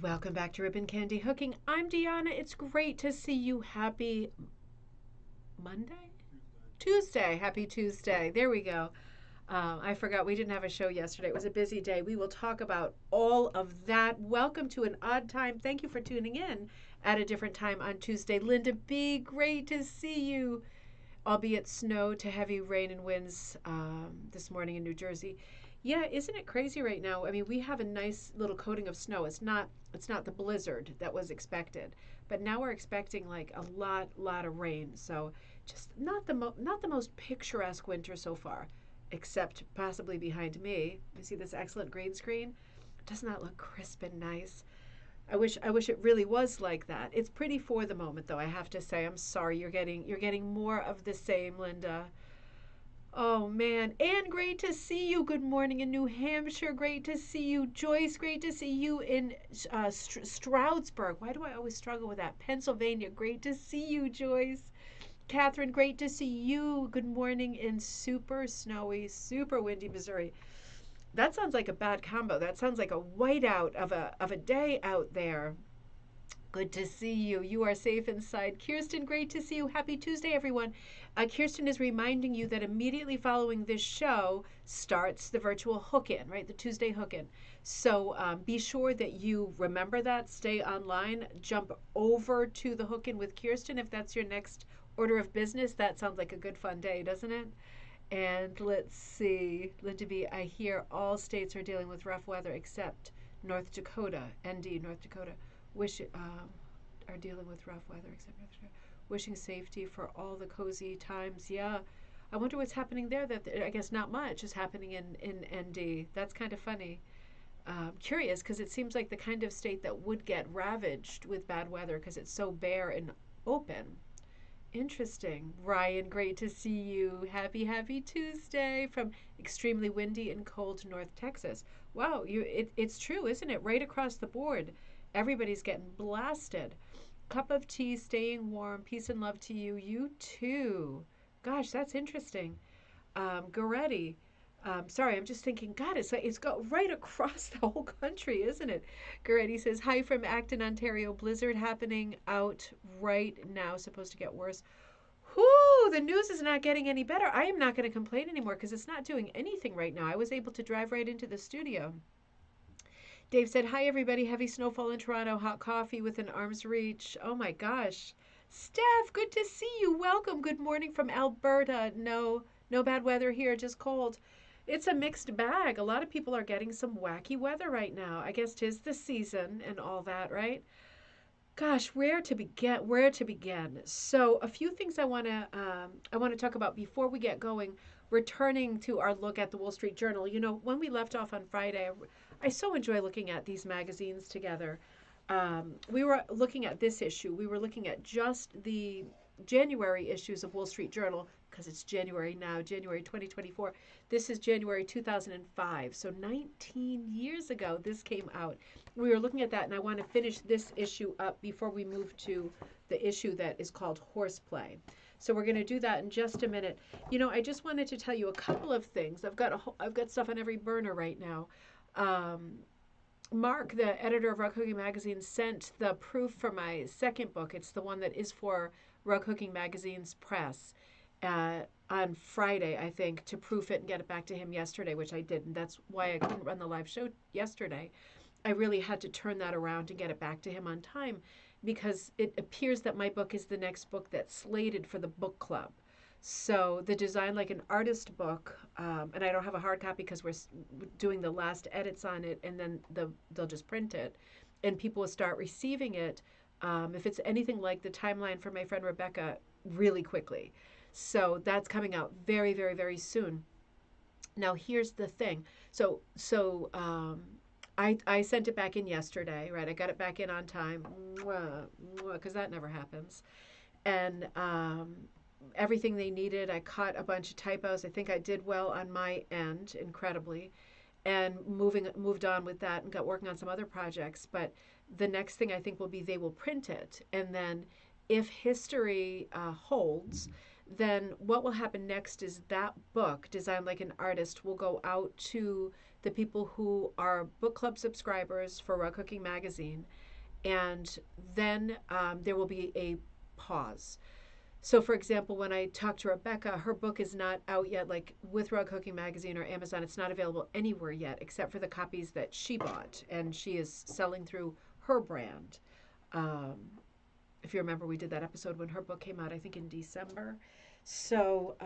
Welcome back to Ribbon Candy Hooking. I'm Deanna. It's great to see you. Happy Monday? Tuesday. Happy Tuesday. There we go. I forgot we didn't have a show yesterday. It was a busy day. We will talk about all of that. Welcome to an odd time. Thank you for tuning in at a different time on Tuesday. Linda B., great to see you. Albeit snow to heavy rain and winds this morning in New Jersey. Yeah, isn't it crazy right now? I mean, we have a nice little coating of snow. It's not the blizzard that was expected, but now we're expecting like a lot of rain. So just not the most picturesque winter so far, except possibly behind me. You see this excellent green screen? Doesn't that look crisp and nice? I wish it really was like that. It's pretty for the moment though, I have to say. I'm sorry you're getting more of the same, Linda. Oh man, and great to see you. Good morning in New Hampshire. Great to see you, Joyce. Great to see you in Stroudsburg. Why do I always struggle with that? Pennsylvania. Great to see you, Joyce. Catherine, great to see you. Good morning in super snowy, super windy Missouri. That sounds like a bad combo. That sounds like a whiteout of a day out there. Good to see you. You are safe inside. Kirsten, great to see you. Happy Tuesday, everyone. Kirsten is reminding you that immediately following this show starts the virtual hook in, right? The Tuesday hook in. So be sure that you remember that. Stay online. Jump over to the hook in with Kirsten if that's your next order of business. That sounds like a good fun day, doesn't it? And let's see, Linda B., I hear all states are dealing with rough weather except North Dakota, ND, North Dakota. Wish are dealing with rough weather except North Dakota. Wishing safety for all the cozy times. Yeah, I wonder what's happening there. That I guess not much is happening in ND. That's kind of funny. Curious because it seems like the kind of state that would get ravaged with bad weather because it's so bare and open. Interesting. Ryan, great to see you. Happy Tuesday from extremely windy and cold North Texas. Wow, it's true, isn't it? Right across the board. Everybody's getting blasted. Cup of tea, staying warm. Peace and love to you. You too. Gosh, that's interesting. Goretti. Sorry, I'm just thinking, God, it's got right across the whole country, isn't it? Goretti says, hi from Acton, Ontario. Blizzard happening out right now. Supposed to get worse. Whoo, the news is not getting any better. I am not going to complain anymore because it's not doing anything right now. I was able to drive right into the studio. Dave said, hi, everybody. Heavy snowfall in Toronto. Hot coffee within arm's reach. Oh, my gosh. Steph, good to see you. Welcome. Good morning from Alberta. No bad weather here, just cold. It's a mixed bag. A lot of people are getting some wacky weather right now. I guess 'tis the season and all that, right? Gosh, where to begin? Where to begin? So, a few things I want to talk about before we get going. Returning to our look at the Wall Street Journal. You know, when we left off on Friday, I so enjoy looking at these magazines together. We were looking at this issue. We were looking at just the January issues of Wall Street Journal because it's January now, January 2024. This is January 2005. So 19 years ago, this came out. We were looking at that, and I want to finish this issue up before we move to the issue that is called Horseplay. So we're going to do that in just a minute. You know, I just wanted to tell you a couple of things. I've got stuff on every burner right now. Um, Mark, the editor of Rug Hooking Magazine, sent the proof for my second book. It's the one that is for Rug Hooking Magazine's press on Friday, I think, to proof it and get it back to him yesterday, which I didn't. That's why I couldn't run the live show yesterday. I really had to turn that around and get it back to him on time because it appears that my book is the next book that's slated for the book club. So the design like an artist book, and I don't have a hard copy because we're doing the last edits on it, and then they'll just print it, and people will start receiving it if it's anything like the timeline for my friend Rebecca really quickly. So that's coming out very soon. Now here's the thing. I sent it back in yesterday, right? I got it back in on time, because that never happens, and everything they needed. I caught a bunch of typos. I think I did well on my end, incredibly, and moved on with that and got working on some other projects. But the next thing I think will be they will print it, and then if history holds, then what will happen next is that book, designed like an artist, will go out to the people who are book club subscribers for Raw Cooking Magazine, and then there will be a pause. So, for example, when I talked to Rebecca, her book is not out yet, like with Raw Cooking Magazine or Amazon. It's not available anywhere yet except for the copies that she bought, and she is selling through her brand. Um, if you remember, we did that episode when her book came out, I think in December. So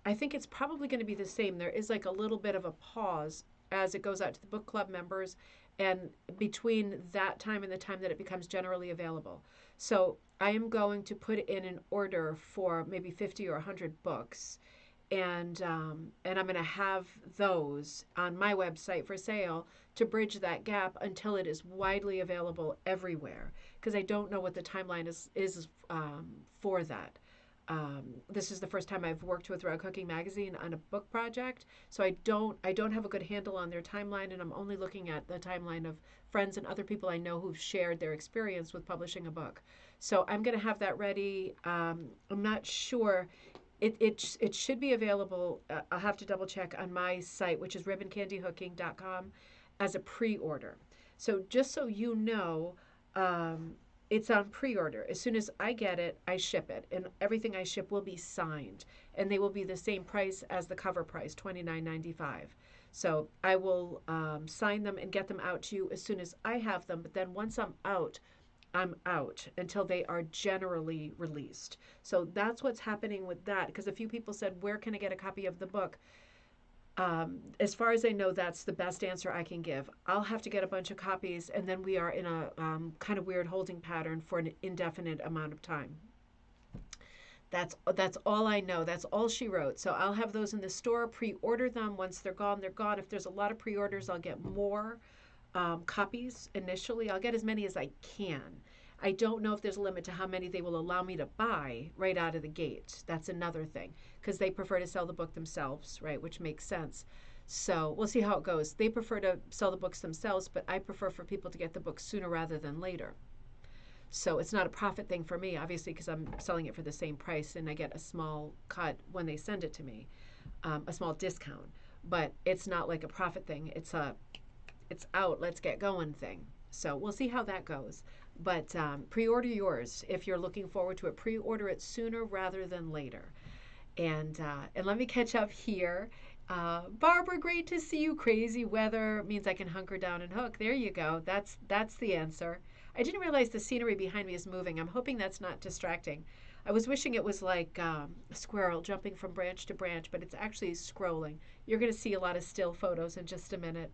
I think it's probably going to be the same. There is like a little bit of a pause as it goes out to the book club members, and between that time and the time that it becomes generally available. So I am going to put in an order for maybe 50 or 100 books, and I'm going to have those on my website for sale to bridge that gap until it is widely available everywhere. Because I don't know what the timeline is for that. This is the first time I've worked with Raw Cooking Magazine on a book project, so I don't have a good handle on their timeline, and I'm only looking at the timeline of friends and other people I know who've shared their experience with publishing a book. So I'm going to have that ready. I'm not sure. It should be available. I'll have to double check on my site, which is ribboncandyhooking.com, as a pre-order. So just so you know, um, it's on pre-order. As soon as I get it, I ship it, and everything I ship will be signed, and they will be the same price as the cover price, $29.95. So I will sign them and get them out to you as soon as I have them. But then once I'm out until they are generally released. So that's what's happening with that. Because a few people said, "Where can I get a copy of the book?" As far as I know, that's the best answer I can give. I'll have to get a bunch of copies, and then we are in a kind of weird holding pattern for an indefinite amount of time. That's all I know. That's all she wrote. So I'll have those in the store. Pre-order them. Once they're gone, they're gone. If there's a lot of pre-orders, I'll get more copies initially. I'll get as many as I can. I don't know if there's a limit to how many they will allow me to buy right out of the gate. That's another thing, because they prefer to sell the book themselves, right? Which makes sense. So we'll see how it goes. They prefer to sell the books themselves, but I prefer for people to get the book sooner rather than later. So it's not a profit thing for me, obviously, because I'm selling it for the same price and I get a small cut when they send it to me, a small discount. But it's not like a profit thing. It's out, let's get going thing. So we'll see how that goes. But pre-order yours if you're looking forward to it. Pre-order it sooner rather than later. And let me catch up here. Barbara, great to see you. Crazy weather means I can hunker down and hook. There you go. That's the answer. I didn't realize the scenery behind me is moving. I'm hoping that's not distracting. I was wishing it was like a squirrel jumping from branch to branch, but it's actually scrolling. You're going to see a lot of still photos in just a minute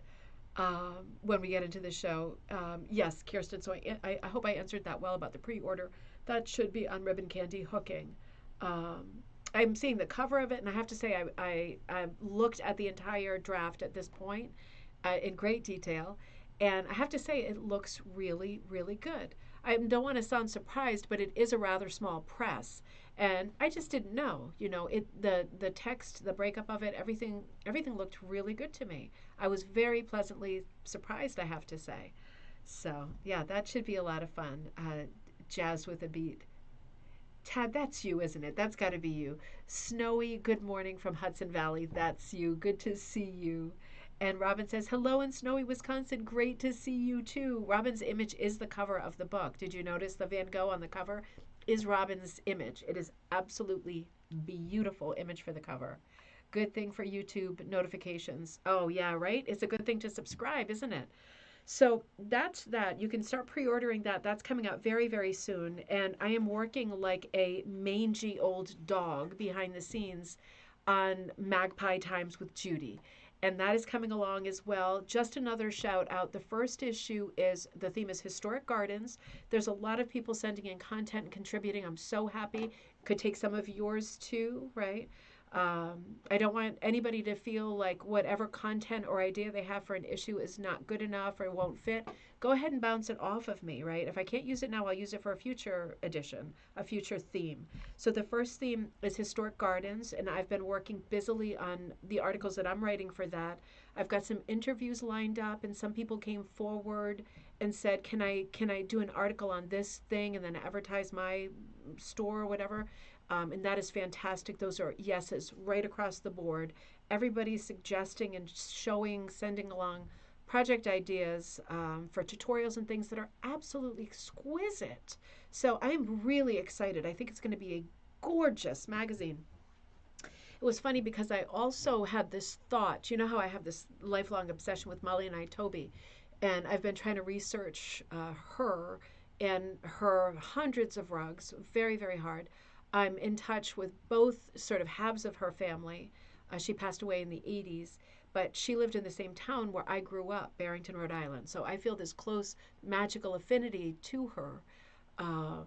when we get into the show. Yes, Kirsten, so I hope I answered that well about the pre-order. That should be on Ribbon Candy Hooking. Um, I'm seeing the cover of it, and I have to say I looked at the entire draft at this point in great detail, and I have to say it looks really, really good. I don't want to sound surprised, but it is a rather small press, and I just didn't know. The text, the breakup of it, everything looked really good to me. I was very pleasantly surprised, I have to say. So yeah, that should be a lot of fun. Jazz with a beat. Tad, that's you, isn't it? That's got to be you. Snowy, good morning from Hudson Valley. That's you. Good to see you. And Robin says, hello in snowy Wisconsin. Great to see you too. Robin's image is the cover of the book. Did you notice the Van Gogh on the cover is Robin's image? It is absolutely beautiful image for the cover. Good thing for YouTube notifications. Oh, yeah, right? It's a good thing to subscribe, isn't it? So that's that. You can start pre-ordering that. That's coming out very, very soon. And I am working like a mangy old dog behind the scenes on Magpie Times with Judy. And that is coming along as well. Just another shout out. The first issue is the theme is historic gardens. There's a lot of people sending in content and contributing. I'm so happy. Could take some of yours too, right? I don't want anybody to feel like whatever content or idea they have for an issue is not good enough or won't fit. Go ahead and bounce it off of me, right? If I can't use it now, I'll use it for a future edition, a future theme. So the first theme is historic gardens, and I've been working busily on the articles that I'm writing for that. I've got some interviews lined up, and some people came forward and said, can I do an article on this thing and then advertise my store or whatever? And that is fantastic. Those are yeses right across the board. Everybody's suggesting and showing, sending along project ideas for tutorials and things that are absolutely exquisite. So I'm really excited. I think it's going to be a gorgeous magazine. It was funny because I also had this thought. You know how I have this lifelong obsession with Molly and I, Toby, and I've been trying to research her and her hundreds of rugs, very, very hard. I'm in touch with both sort of halves of her family. She passed away in the 80s, but she lived in the same town where I grew up, Barrington, Rhode Island. So I feel this close magical affinity to her. Um,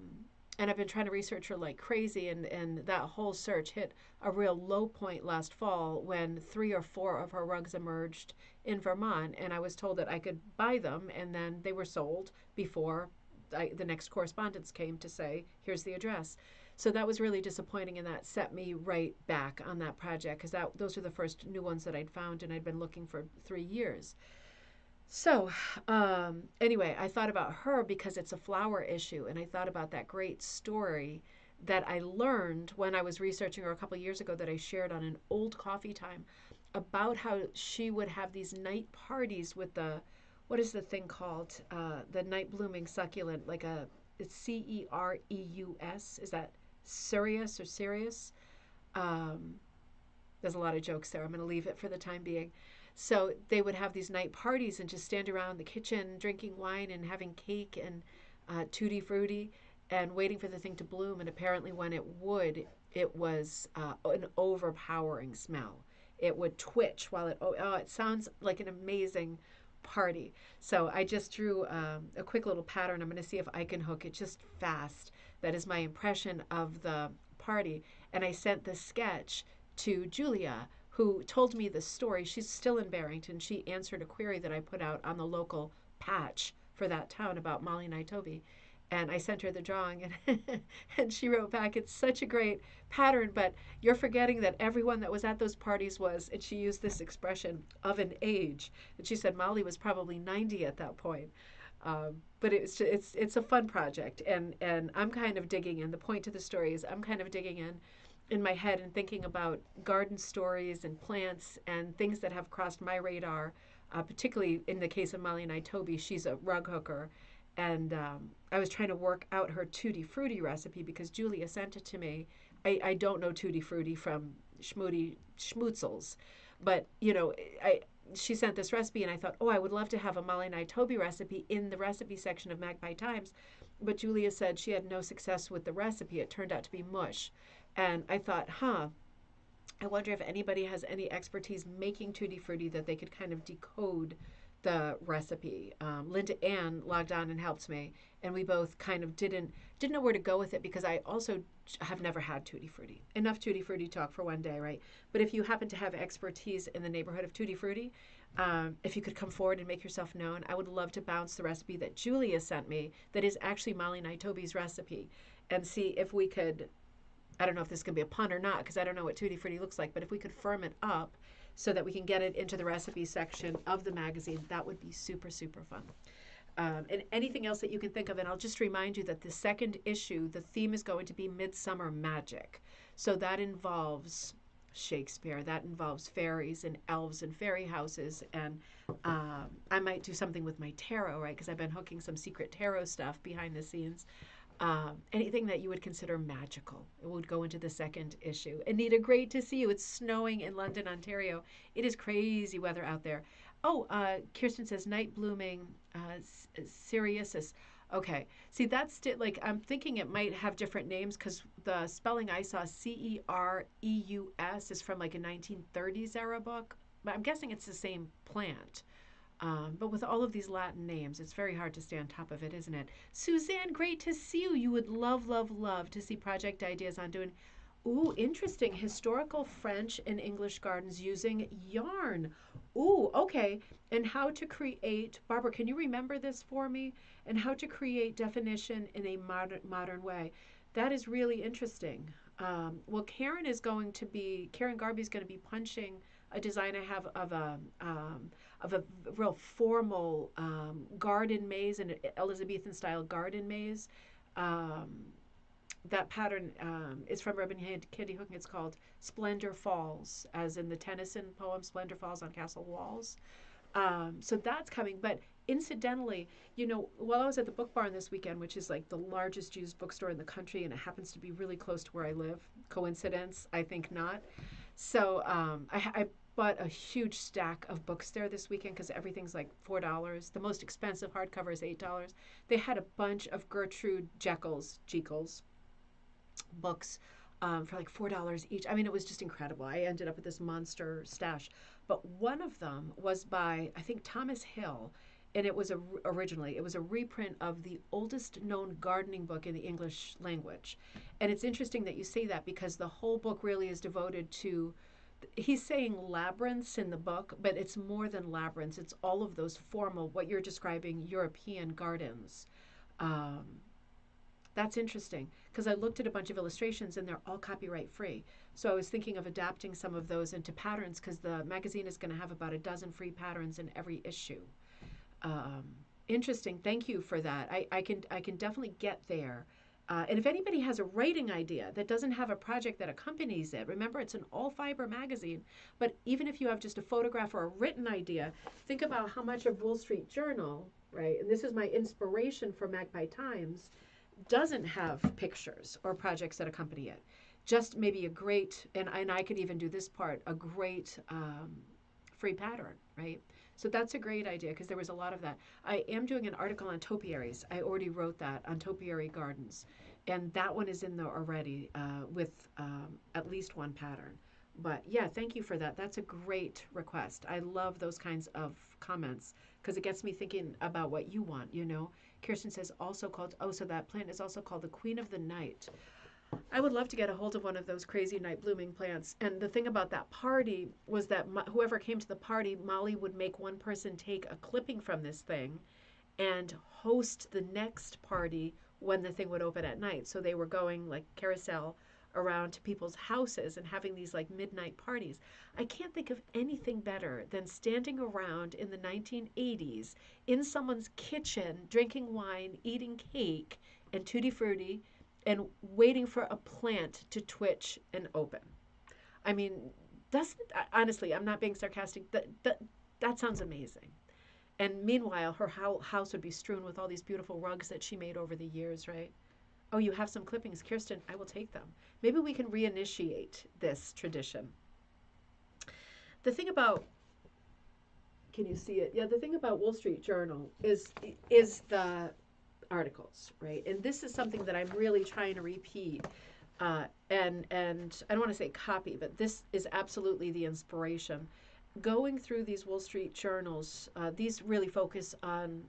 and I've been trying to research her like crazy, and that whole search hit a real low point last fall when 3 or 4 of her rugs emerged in Vermont, and I was told that I could buy them, and then they were sold before the next correspondence came to say, here's the address. So that was really disappointing, and that set me right back on that project because those were the first new ones that I'd found, and I'd been looking for 3 years. So, anyway, I thought about her because it's a flower issue, and I thought about that great story that I learned when I was researching her a couple of years ago that I shared on an old coffee time about how she would have these night parties with what is the thing called? The night blooming succulent, like it's Cereus. Is that Sirius or Sirius? Um, there's a lot of jokes there. I'm going to leave it for the time being. So they would have these night parties and just stand around the kitchen drinking wine and having cake and tutti frutti and waiting for the thing to bloom. And apparently, when it would, it was an overpowering smell. It would twitch while it sounds like an amazing party. So I just drew a quick little pattern. I'm going to see if I can hook it just fast. That is my impression of the party. And I sent the sketch to Julia, who told me the story. She's still in Barrington. She answered a query that I put out on the local patch for that town about Molly and Toby. And I sent her the drawing, and she wrote back, it's such a great pattern, but you're forgetting that everyone that was at those parties was, and she used this expression, of an age. And she said Molly was probably 90 at that point. But it's a fun project, and I'm kind of digging in. The point to the story is I'm kind of digging in my head and thinking about garden stories and plants and things that have crossed my radar, particularly in the case of Molly and Toby. She's a rug hooker. And I was trying to work out her Tutti Frutti recipe because Julia sent it to me. I don't know Tutti Frutti from Schmutzels, but, she sent this recipe, and I thought, oh, I would love to have a Molly and Toby recipe in the recipe section of Magpie Times. But Julia said she had no success with the recipe. It turned out to be mush. And I thought, I wonder if anybody has any expertise making Tutti Frutti that they could kind of decode the recipe. Linda Ann logged on and helped me, and we both kind of didn't know where to go with it because I also have never had Tutti Frutti. Enough Tutti Frutti talk for one day, right? But if you happen to have expertise in the neighborhood of Tutti Frutti, if you could come forward and make yourself known, I would love to bounce the recipe that Julia sent me that is actually Molly Toby's recipe and see if we could, I don't know if this can be a pun or not because I don't know what Tutti Frutti looks like, but if we could firm it up so that we can get it into the recipe section of the magazine, that would be super, super fun. And anything else that you can think of. And I'll just remind you that the second issue, the theme is going to be Midsummer Magic. So that involves Shakespeare, that involves fairies and elves and fairy houses. And I might do something with my tarot, right? Because I've been hooking some secret tarot stuff behind the scenes. Anything that you would consider magical. It would go into the second issue. Anita, great to see you. It's snowing in London, Ontario. It is crazy weather out there. Oh, Kirsten says night blooming Sirius. Okay. See, that's like, I'm thinking it might have different names because the spelling I saw, Cereus, is from like a 1930s era book. But I'm guessing it's the same plant. But with all of these Latin names, it's very hard to stay on top of it, isn't it? Suzanne, great to see you. You would love, love, love to see project ideas on doing, ooh, interesting, historical French and English gardens using yarn. Ooh, okay. And how to create, Barbara, can you remember this for me? And how to create definition in a modern way. That is really interesting. Well, Karen Garby is going to be punching a design I have of a real formal garden maze, an Elizabethan style garden maze. that pattern is from Urban Candy Hooking. It's called Splendor Falls, as in the Tennyson poem Splendor Falls on Castle Walls. So that's coming. But incidentally, while I was at the Book Barn this weekend, which is like the largest used bookstore in the country, and it happens to be really close to where I live, coincidence? I think not. So I bought a huge stack of books there this weekend because everything's like $4. The most expensive hardcover is $8. They had a bunch of Gertrude Jekyll's books for like $4 each. I mean, it was just incredible. I ended up with this monster stash. But one of them was by, I think, Thomas Hill. And it was originally, it was a reprint of the oldest known gardening book in the English language. And it's interesting that you say that because the whole book really is devoted to, he's saying labyrinths in the book, but it's more than labyrinths. It's all of those formal, what you're describing, European gardens. Um, that's interesting because I looked at a bunch of illustrations and they're all copyright free. So I was thinking of adapting some of those into patterns because the magazine is going to have about a dozen free patterns in every issue. Um, Interesting. Thank you for that. I can definitely get there. And if anybody has a writing idea that doesn't have a project that accompanies it, remember it's an all fiber magazine. But even if you have just a photograph or a written idea, think about how much of Wall Street Journal, right? And this is my inspiration for Magpie Times, doesn't have pictures or projects that accompany it. Just maybe a great, and I could even do this part, a great free pattern, right? So that's a great idea because there was a lot of that. I am doing an article on topiaries. I already wrote that on topiary gardens. And that one is in there already with at least one pattern. But yeah, thank you for that. That's a great request. I love those kinds of comments because it gets me thinking about what you want. Kirsten says also called, oh, so that plant is also called the Queen of the Night. I would love to get a hold of one of those crazy night blooming plants. And the thing about that party was that whoever came to the party, Molly would make one person take a clipping from this thing and host the next party when the thing would open at night. So they were going like carousel around to people's houses and having these like midnight parties. I can't think of anything better than standing around in the 1980s in someone's kitchen, drinking wine, eating cake and tutti frutti and waiting for a plant to twitch and open. I mean, doesn't honestly, I'm not being sarcastic. That sounds amazing. And meanwhile, her house would be strewn with all these beautiful rugs that she made over the years, right? Oh, you have some clippings, Kirsten. I will take them. Maybe we can reinitiate this tradition. The thing about, can you see it? Yeah, the thing about Wall Street Journal is the articles, right? And this is something that I'm really trying to repeat. And I don't want to say copy, but this is absolutely the inspiration. Going through these Wall Street journals, these really focus on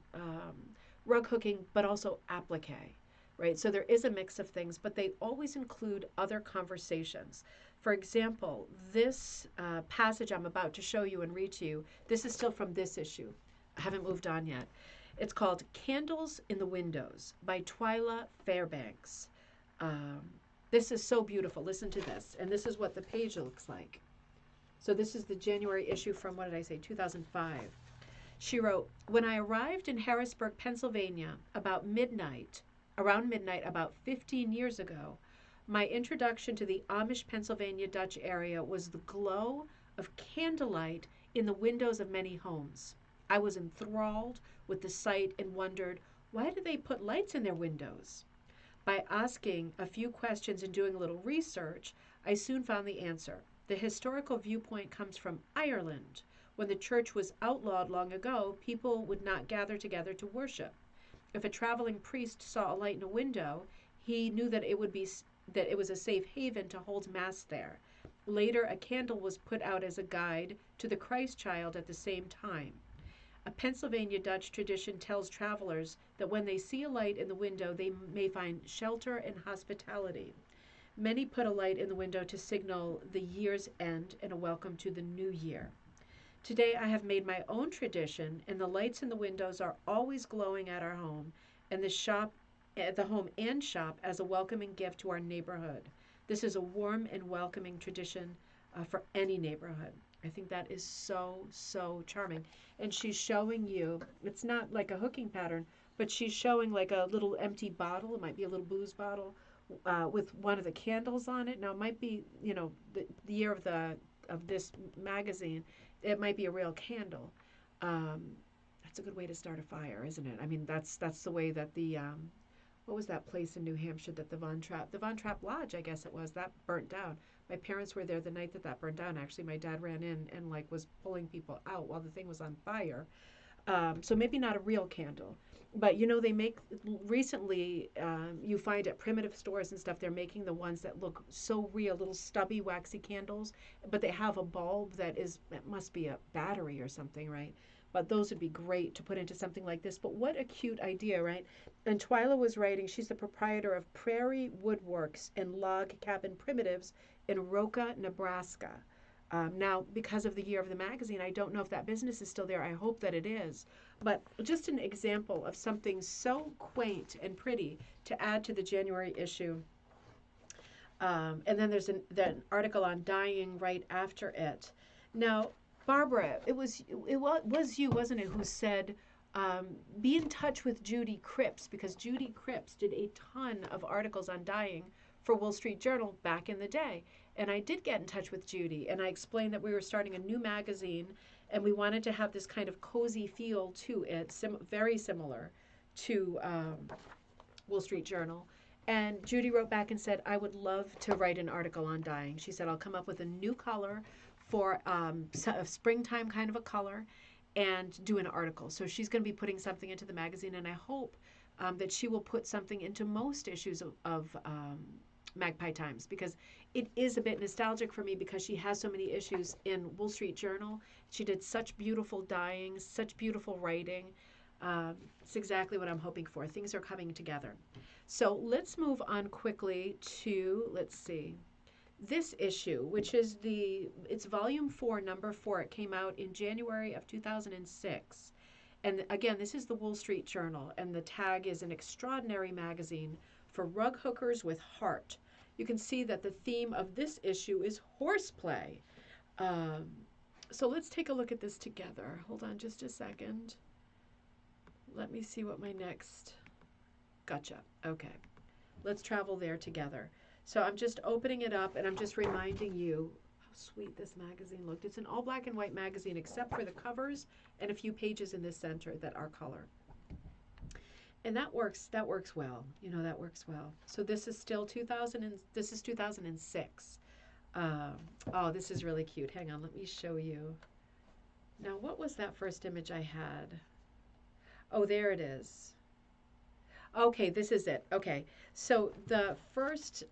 rug hooking, but also applique, right? So there is a mix of things, but they always include other conversations. For example, this passage I'm about to show you and read to you, this is still from this issue. I haven't moved on yet. It's called Candles in the Windows by Twyla Fairbanks. This is so beautiful. Listen to this. And this is what the page looks like. So this is the January issue from, what did I say, 2005. She wrote, when I arrived in Harrisburg, Pennsylvania, around midnight, about 15 years ago, my introduction to the Amish Pennsylvania Dutch area was the glow of candlelight in the windows of many homes. I was enthralled with the sight and wondered, why do they put lights in their windows? By asking a few questions and doing a little research, I soon found the answer. The historical viewpoint comes from Ireland. When the church was outlawed long ago, people would not gather together to worship. If a traveling priest saw a light in a window, he knew that it was a safe haven to hold mass there. Later, a candle was put out as a guide to the Christ child at the same time. A Pennsylvania Dutch tradition tells travelers that when they see a light in the window, they may find shelter and hospitality. Many put a light in the window to signal the year's end and a welcome to the new year. Today I have made my own tradition, and the lights in the windows are always glowing at our home and the home and shop as a welcoming gift to our neighborhood. This is a warm and welcoming tradition for any neighborhood. I think that is so, so charming. And she's showing you, it's not like a hooking pattern, but she's showing like a little empty bottle. It might be a little booze bottle with one of the candles on it. Now, it might be, the year of this magazine, it might be a real candle. Um, that's a good way to start a fire, isn't it? I mean, that's the way that the what was that place in New Hampshire that the Von Trapp Lodge, I guess it was, that burnt down. My parents were there the night that burned down. Actually, my dad ran in and like was pulling people out while the thing was on fire. So maybe not a real candle, but they make recently. You find at primitive stores and stuff, they're making the ones that look so real, little stubby, waxy candles, but they have a bulb that it must be a battery or something, right? But those would be great to put into something like this. But what a cute idea, right? And Twyla was writing, she's the proprietor of Prairie Woodworks and Log Cabin Primitives in Roca, Nebraska. Now, because of the year of the magazine, I don't know if that business is still there. I hope that it is. But just an example of something so quaint and pretty to add to the January issue. And then there's an article on dyeing right after it. Now, Barbara, it was you, wasn't it, who said be in touch with Judy Cripps, because Judy Cripps did a ton of articles on dyeing for Wall Street Journal back in the day. And I did get in touch with Judy, and I explained that we were starting a new magazine, and we wanted to have this kind of cozy feel to it, very similar to Wall Street Journal. And Judy wrote back and said, I would love to write an article on dyeing. She said, I'll come up with a new color for a springtime kind of a color and do an article. So she's going to be putting something into the magazine, and I hope that she will put something into most issues of Magpie Times, because it is a bit nostalgic for me because she has so many issues in Wall Street Journal. She did such beautiful dyeing, such beautiful writing. It's exactly what I'm hoping for. Things are coming together. So let's move on quickly to, let's see, this issue, which is it's volume 4, number 4. It came out in January of 2006. And again, this is the Wall Street Journal, and the tag is an extraordinary magazine for rug hookers with heart. You can see that the theme of this issue is horseplay. So let's take a look at this together. Hold on just a second. Let me see what my next... Gotcha. Okay. Let's travel there together. So I'm just opening it up, and I'm just reminding you how sweet this magazine looked. It's an all black and white magazine except for the covers and a few pages in the center that are color. And that works well. That works well. So this is still 2006. Oh, this is really cute. Hang on, let me show you. Now, what was that first image I had? Oh, there it is. Okay, this is it. Okay, so the first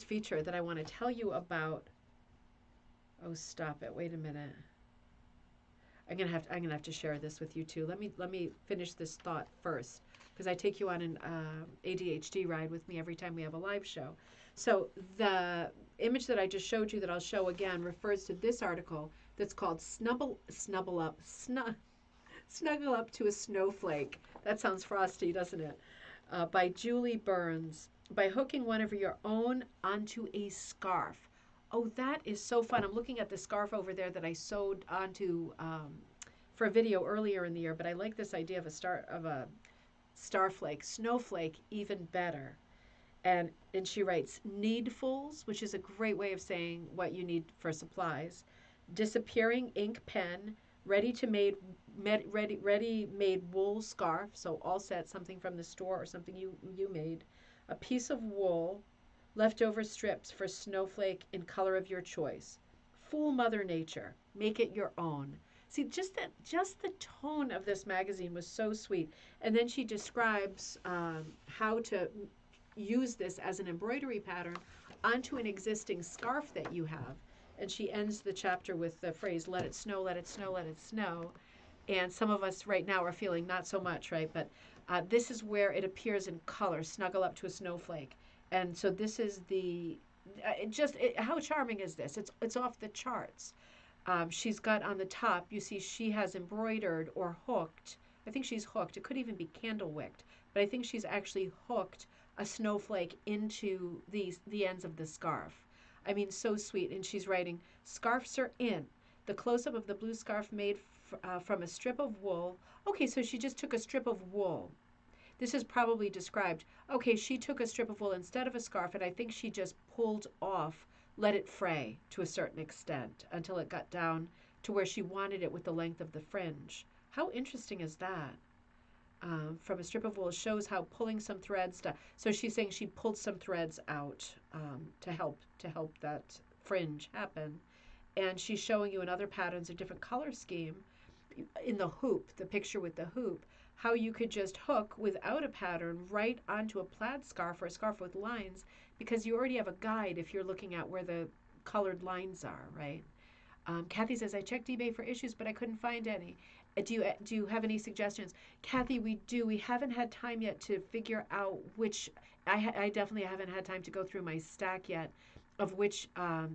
feature that I want to tell you about. Oh, stop it! Wait a minute. I'm gonna have to share this with you too. Let me finish this thought first, because I take you on an ADHD ride with me every time we have a live show. So the image that I just showed you, that I'll show again, refers to this article that's called Snuggle Up to a Snowflake. That sounds frosty, doesn't it? By Julie Burns. By hooking one of your own onto a scarf. Oh, that is so fun. I'm looking at the scarf over there that I sewed onto for a video earlier in the year, but I like this idea of a starflake, snowflake, even better. And she writes, needfuls, which is a great way of saying what you need for supplies, disappearing ink pen, ready-made wool scarf, so all set, something from the store or something you made, a piece of wool, leftover strips for snowflake in color of your choice. Fool Mother Nature. Make it your own. See, just the tone of this magazine was so sweet. And then she describes how to use this as an embroidery pattern onto an existing scarf that you have. And she ends the chapter with the phrase, let it snow, let it snow, let it snow. And some of us right now are feeling not so much, right? But this is where it appears in color, snuggle up to a snowflake. And so this is how charming is this? It's off the charts. She's got on the top, you see she has embroidered or hooked. I think she's hooked. It could even be candle wicked, but I think she's actually hooked a snowflake into the ends of the scarf. I mean, so sweet. And she's writing, scarves are in. The close-up of the blue scarf made from a strip of wool. Okay, so she just took a strip of wool. this is probably described. Okay, she took a strip of wool instead of a scarf, and I think she just pulled off, let it fray to a certain extent until it got down to where she wanted it with the length of the fringe. How interesting is that? From a strip of wool shows how pulling some threads down. So she's saying she pulled some threads out to help that fringe happen, and she's showing you in other patterns a different color scheme in the hoop, the picture with the hoop, how you could just hook without a pattern right onto a plaid scarf or a scarf with lines because you already have a guide if you're looking at where the colored lines are, right? Kathy says, I checked eBay for issues, but I couldn't find any. Do you have any suggestions? Kathy, we do. We haven't had time yet to figure out which. I definitely haven't had time to go through my stack yet of which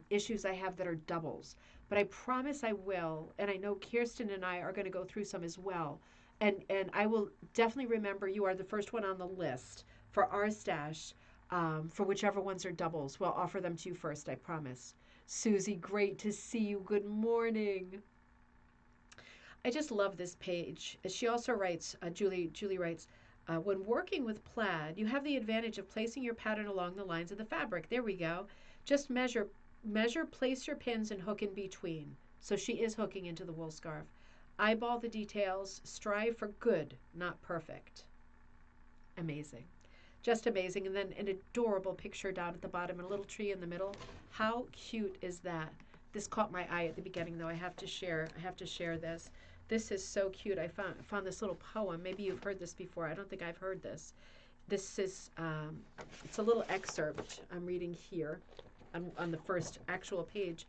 issues I have that are doubles. But I promise I will. And I know Kirsten and I are going to go through some as well. And I will definitely remember you are the first one on the list for our stash for whichever ones are doubles. We'll offer them to you first, I promise. Susie, great to see you. Good morning. I just love this page. She also writes, Julie writes, when working with plaid, you have the advantage of placing your pattern along the lines of the fabric. There we go. Just measure, place your pins and hook in between. So she is hooking into the wool scarf. Eyeball the details. Strive for good, not perfect. Amazing. Just amazing. And then an adorable picture down at the bottom and a little tree in the middle. How cute is that? This caught my eye at the beginning, though. I have to share this. This is so cute. I found this little poem. Maybe you've heard this before. I don't think I've heard this. This is, it's a little excerpt I'm reading here on the first actual page.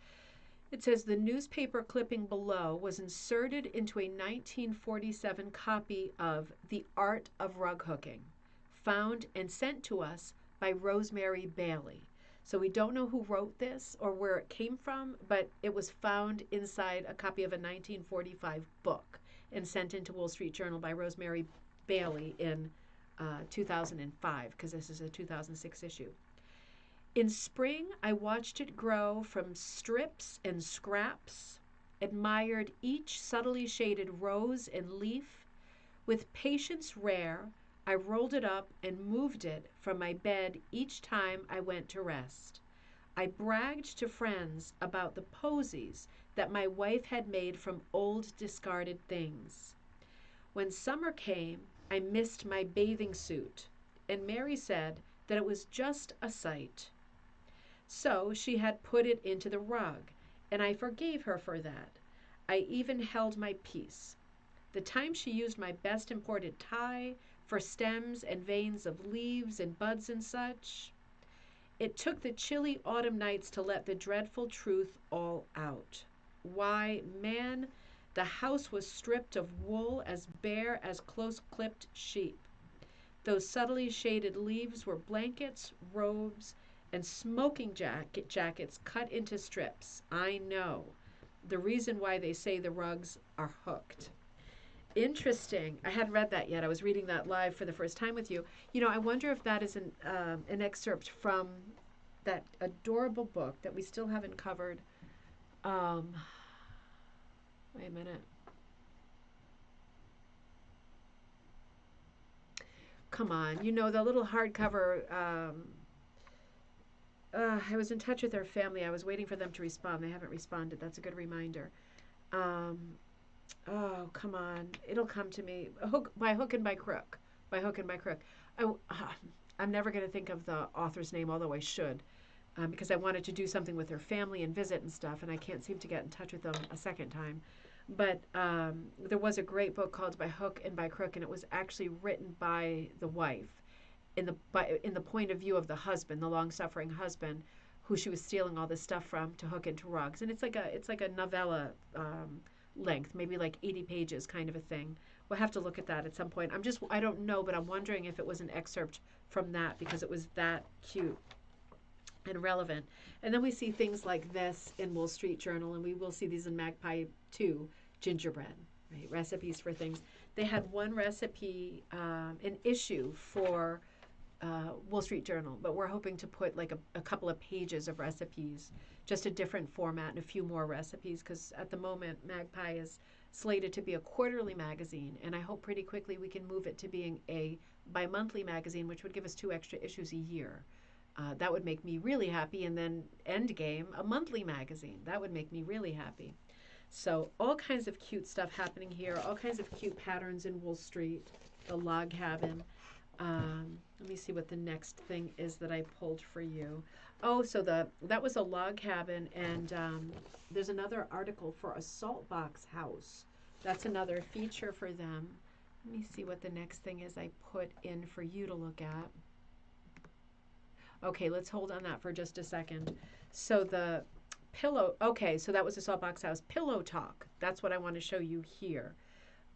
It says, the newspaper clipping below was inserted into a 1947 copy of The Art of Rug Hooking, found and sent to us by Rosemary Bailey. So we don't know who wrote this or where it came from, but it was found inside a copy of a 1945 book and sent into Wall Street Journal by Rosemary Bailey in 2005, because this is a 2006 issue. In spring, I watched it grow from strips and scraps, admired each subtly shaded rose and leaf. With patience rare, I rolled it up and moved it from my bed each time I went to rest. I bragged to friends about the posies that my wife had made from old discarded things. When summer came, I missed my bathing suit, and Mary said that it was just a sight. So she had put it into the rug, and I forgave her for that. I even held my peace. The time she used my best imported tie for stems and veins of leaves and buds and such. It took the chilly autumn nights to let the dreadful truth all out. Why, man, the house was stripped of wool as bare as close-clipped sheep. Those subtly shaded leaves were blankets, robes, and smoking jackets cut into strips. I know. The reason why they say the rugs are hooked. Interesting. I hadn't read that yet. I was reading that live for the first time with you. You know, I wonder if that is an excerpt from that adorable book that we still haven't covered. Wait a minute. Come on. You know, the little hardcover. I was in touch with their family. I was waiting for them to respond. They haven't responded. That's a good reminder. Oh, come on. It'll come to me. By hook and by crook. By hook and by crook. I'm never going to think of the author's name, although I should, because I wanted to do something with their family and visit and stuff, and I can't seem to get in touch with them a second time. But there was a great book called By Hook and by Crook, and it was actually written by the wife in the point of view of the husband, the long-suffering husband, who she was stealing all this stuff from to hook into rugs. And it's like a novella length, maybe like 80 pages kind of a thing. We'll have to look at that at some point. I don't know, but I'm wondering if it was an excerpt from that because it was that cute and relevant. And then we see things like this in Wall Street Journal, and we will see these in Magpie too, gingerbread, right? Recipes for things. They had one recipe, an issue for Wall Street Journal, but we're hoping to put like a couple of pages of recipes, just a different format and a few more recipes, because at the moment Magpie is slated to be a quarterly magazine, and I hope pretty quickly we can move it to being a bi-monthly magazine, which would give us 2 extra issues a year. That would make me really happy. And then Endgame, a monthly magazine. That would make me really happy. So all kinds of cute stuff happening here. All kinds of cute patterns in Wool Street, the log cabin. Let me see what the next thing is that I pulled for you. Oh, so that was a log cabin, and there's another article for a salt box house. That's another feature for them. Let me see what the next thing is I put in for you to look at. Okay, let's hold on that for just a second. So the pillow, okay, so that was a salt box house. Pillow Talk, that's what I want to show you here.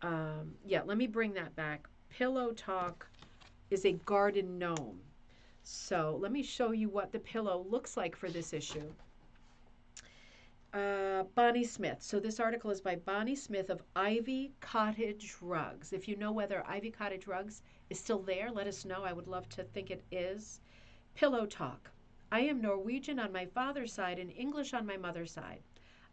Yeah, let me bring that back. Pillow Talk is a garden gnome. So let me show you what the pillow looks like for this issue. Bonnie Smith. So this article is by Bonnie Smith of Ivy Cottage Rugs. If you know whether Ivy Cottage Rugs is still there, let us know. I would love to think it is. Pillow Talk. I am Norwegian on my father's side and English on my mother's side.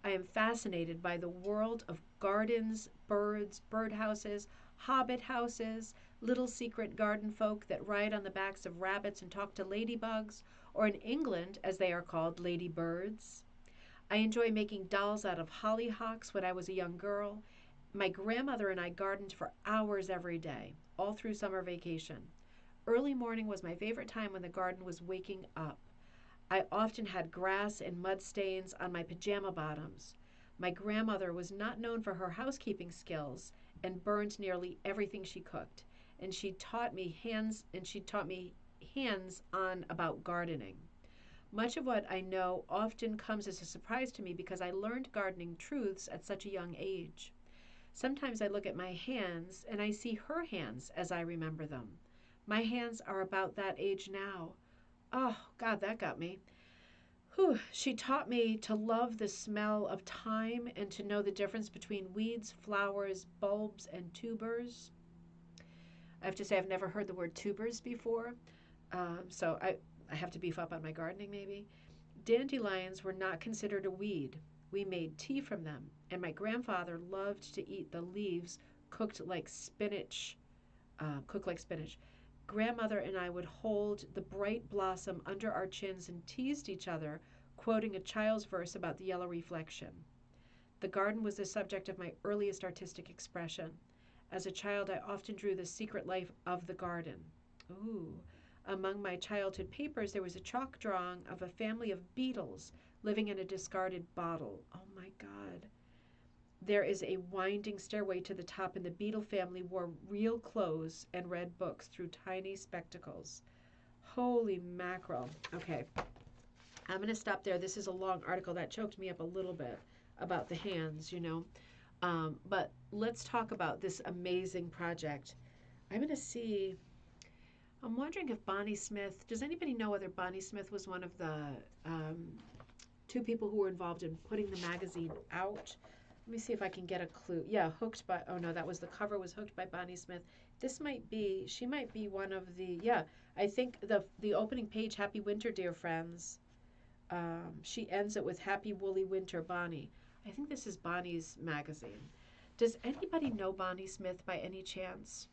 I am fascinated by the world of gardens, birds, birdhouses, hobbit houses, little secret garden folk that ride on the backs of rabbits and talk to ladybugs, or in England, as they are called, ladybirds. I enjoy making dolls out of hollyhocks when I was a young girl. My grandmother and I gardened for hours every day, all through summer vacation. Early morning was my favorite time when the garden was waking up. I often had grass and mud stains on my pajama bottoms. My grandmother was not known for her housekeeping skills and burned nearly everything she cooked. And she taught me hands-on about gardening. Much of what I know often comes as a surprise to me because I learned gardening truths at such a young age. Sometimes I look at my hands and I see her hands as I remember them. My hands are about that age now. Oh, God, that got me. Whew. She taught me to love the smell of thyme and to know the difference between weeds, flowers, bulbs, and tubers. I have to say I've never heard the word tubers before, so I have to beef up on my gardening maybe. Dandelions were not considered a weed. We made tea from them, and my grandfather loved to eat the leaves cooked like spinach. Grandmother and I would hold the bright blossom under our chins and teased each other, quoting a child's verse about the yellow reflection. The garden was the subject of my earliest artistic expression. As a child, I often drew the secret life of the garden. Ooh. Among my childhood papers, there was a chalk drawing of a family of beetles living in a discarded bottle. Oh my God. There is a winding stairway to the top, and the beetle family wore real clothes and read books through tiny spectacles. Holy mackerel. Okay, I'm going to stop there. This is a long article that choked me up a little bit about the hands, you know. But let's talk about this amazing project. I'm going to see, I'm wondering if Bonnie Smith, does anybody know whether Bonnie Smith was one of the two people who were involved in putting the magazine out? Let me see if I can get a clue. Yeah, hooked by, oh no, that was the cover was hooked by Bonnie Smith. This might be, she might be one of the, yeah, I think the opening page, Happy Winter, Dear Friends. She ends it with Happy Woolly Winter, Bonnie. I think this is Bonnie's magazine. Does anybody know Bonnie Smith by any chance?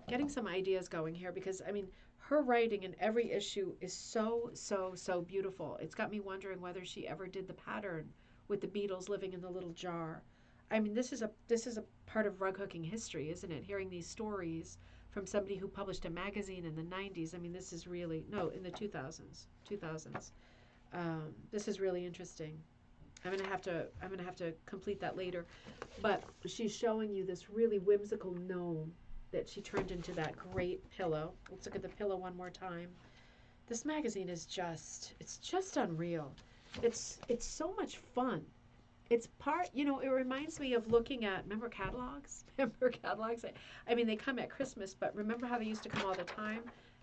Getting some ideas going here because, I mean, her writing in every issue is so, so, so beautiful. It's got me wondering whether she ever did the pattern with the beetles living in the little jar. I mean, this is a part of rug hooking history, isn't it? Hearing these stories from somebody who published a magazine in the 90s. I mean, this is really, no, in the 2000s. This is really interesting. I'm gonna have to complete that later. But she's showing you this really whimsical gnome that she turned into that great pillow. Let's look at the pillow one more time. This magazine is it's just unreal. It's so much fun. It's part, you know, it reminds me of looking at, remember catalogs? Remember catalogs? I mean, they come at Christmas, but remember how they used to come all the time?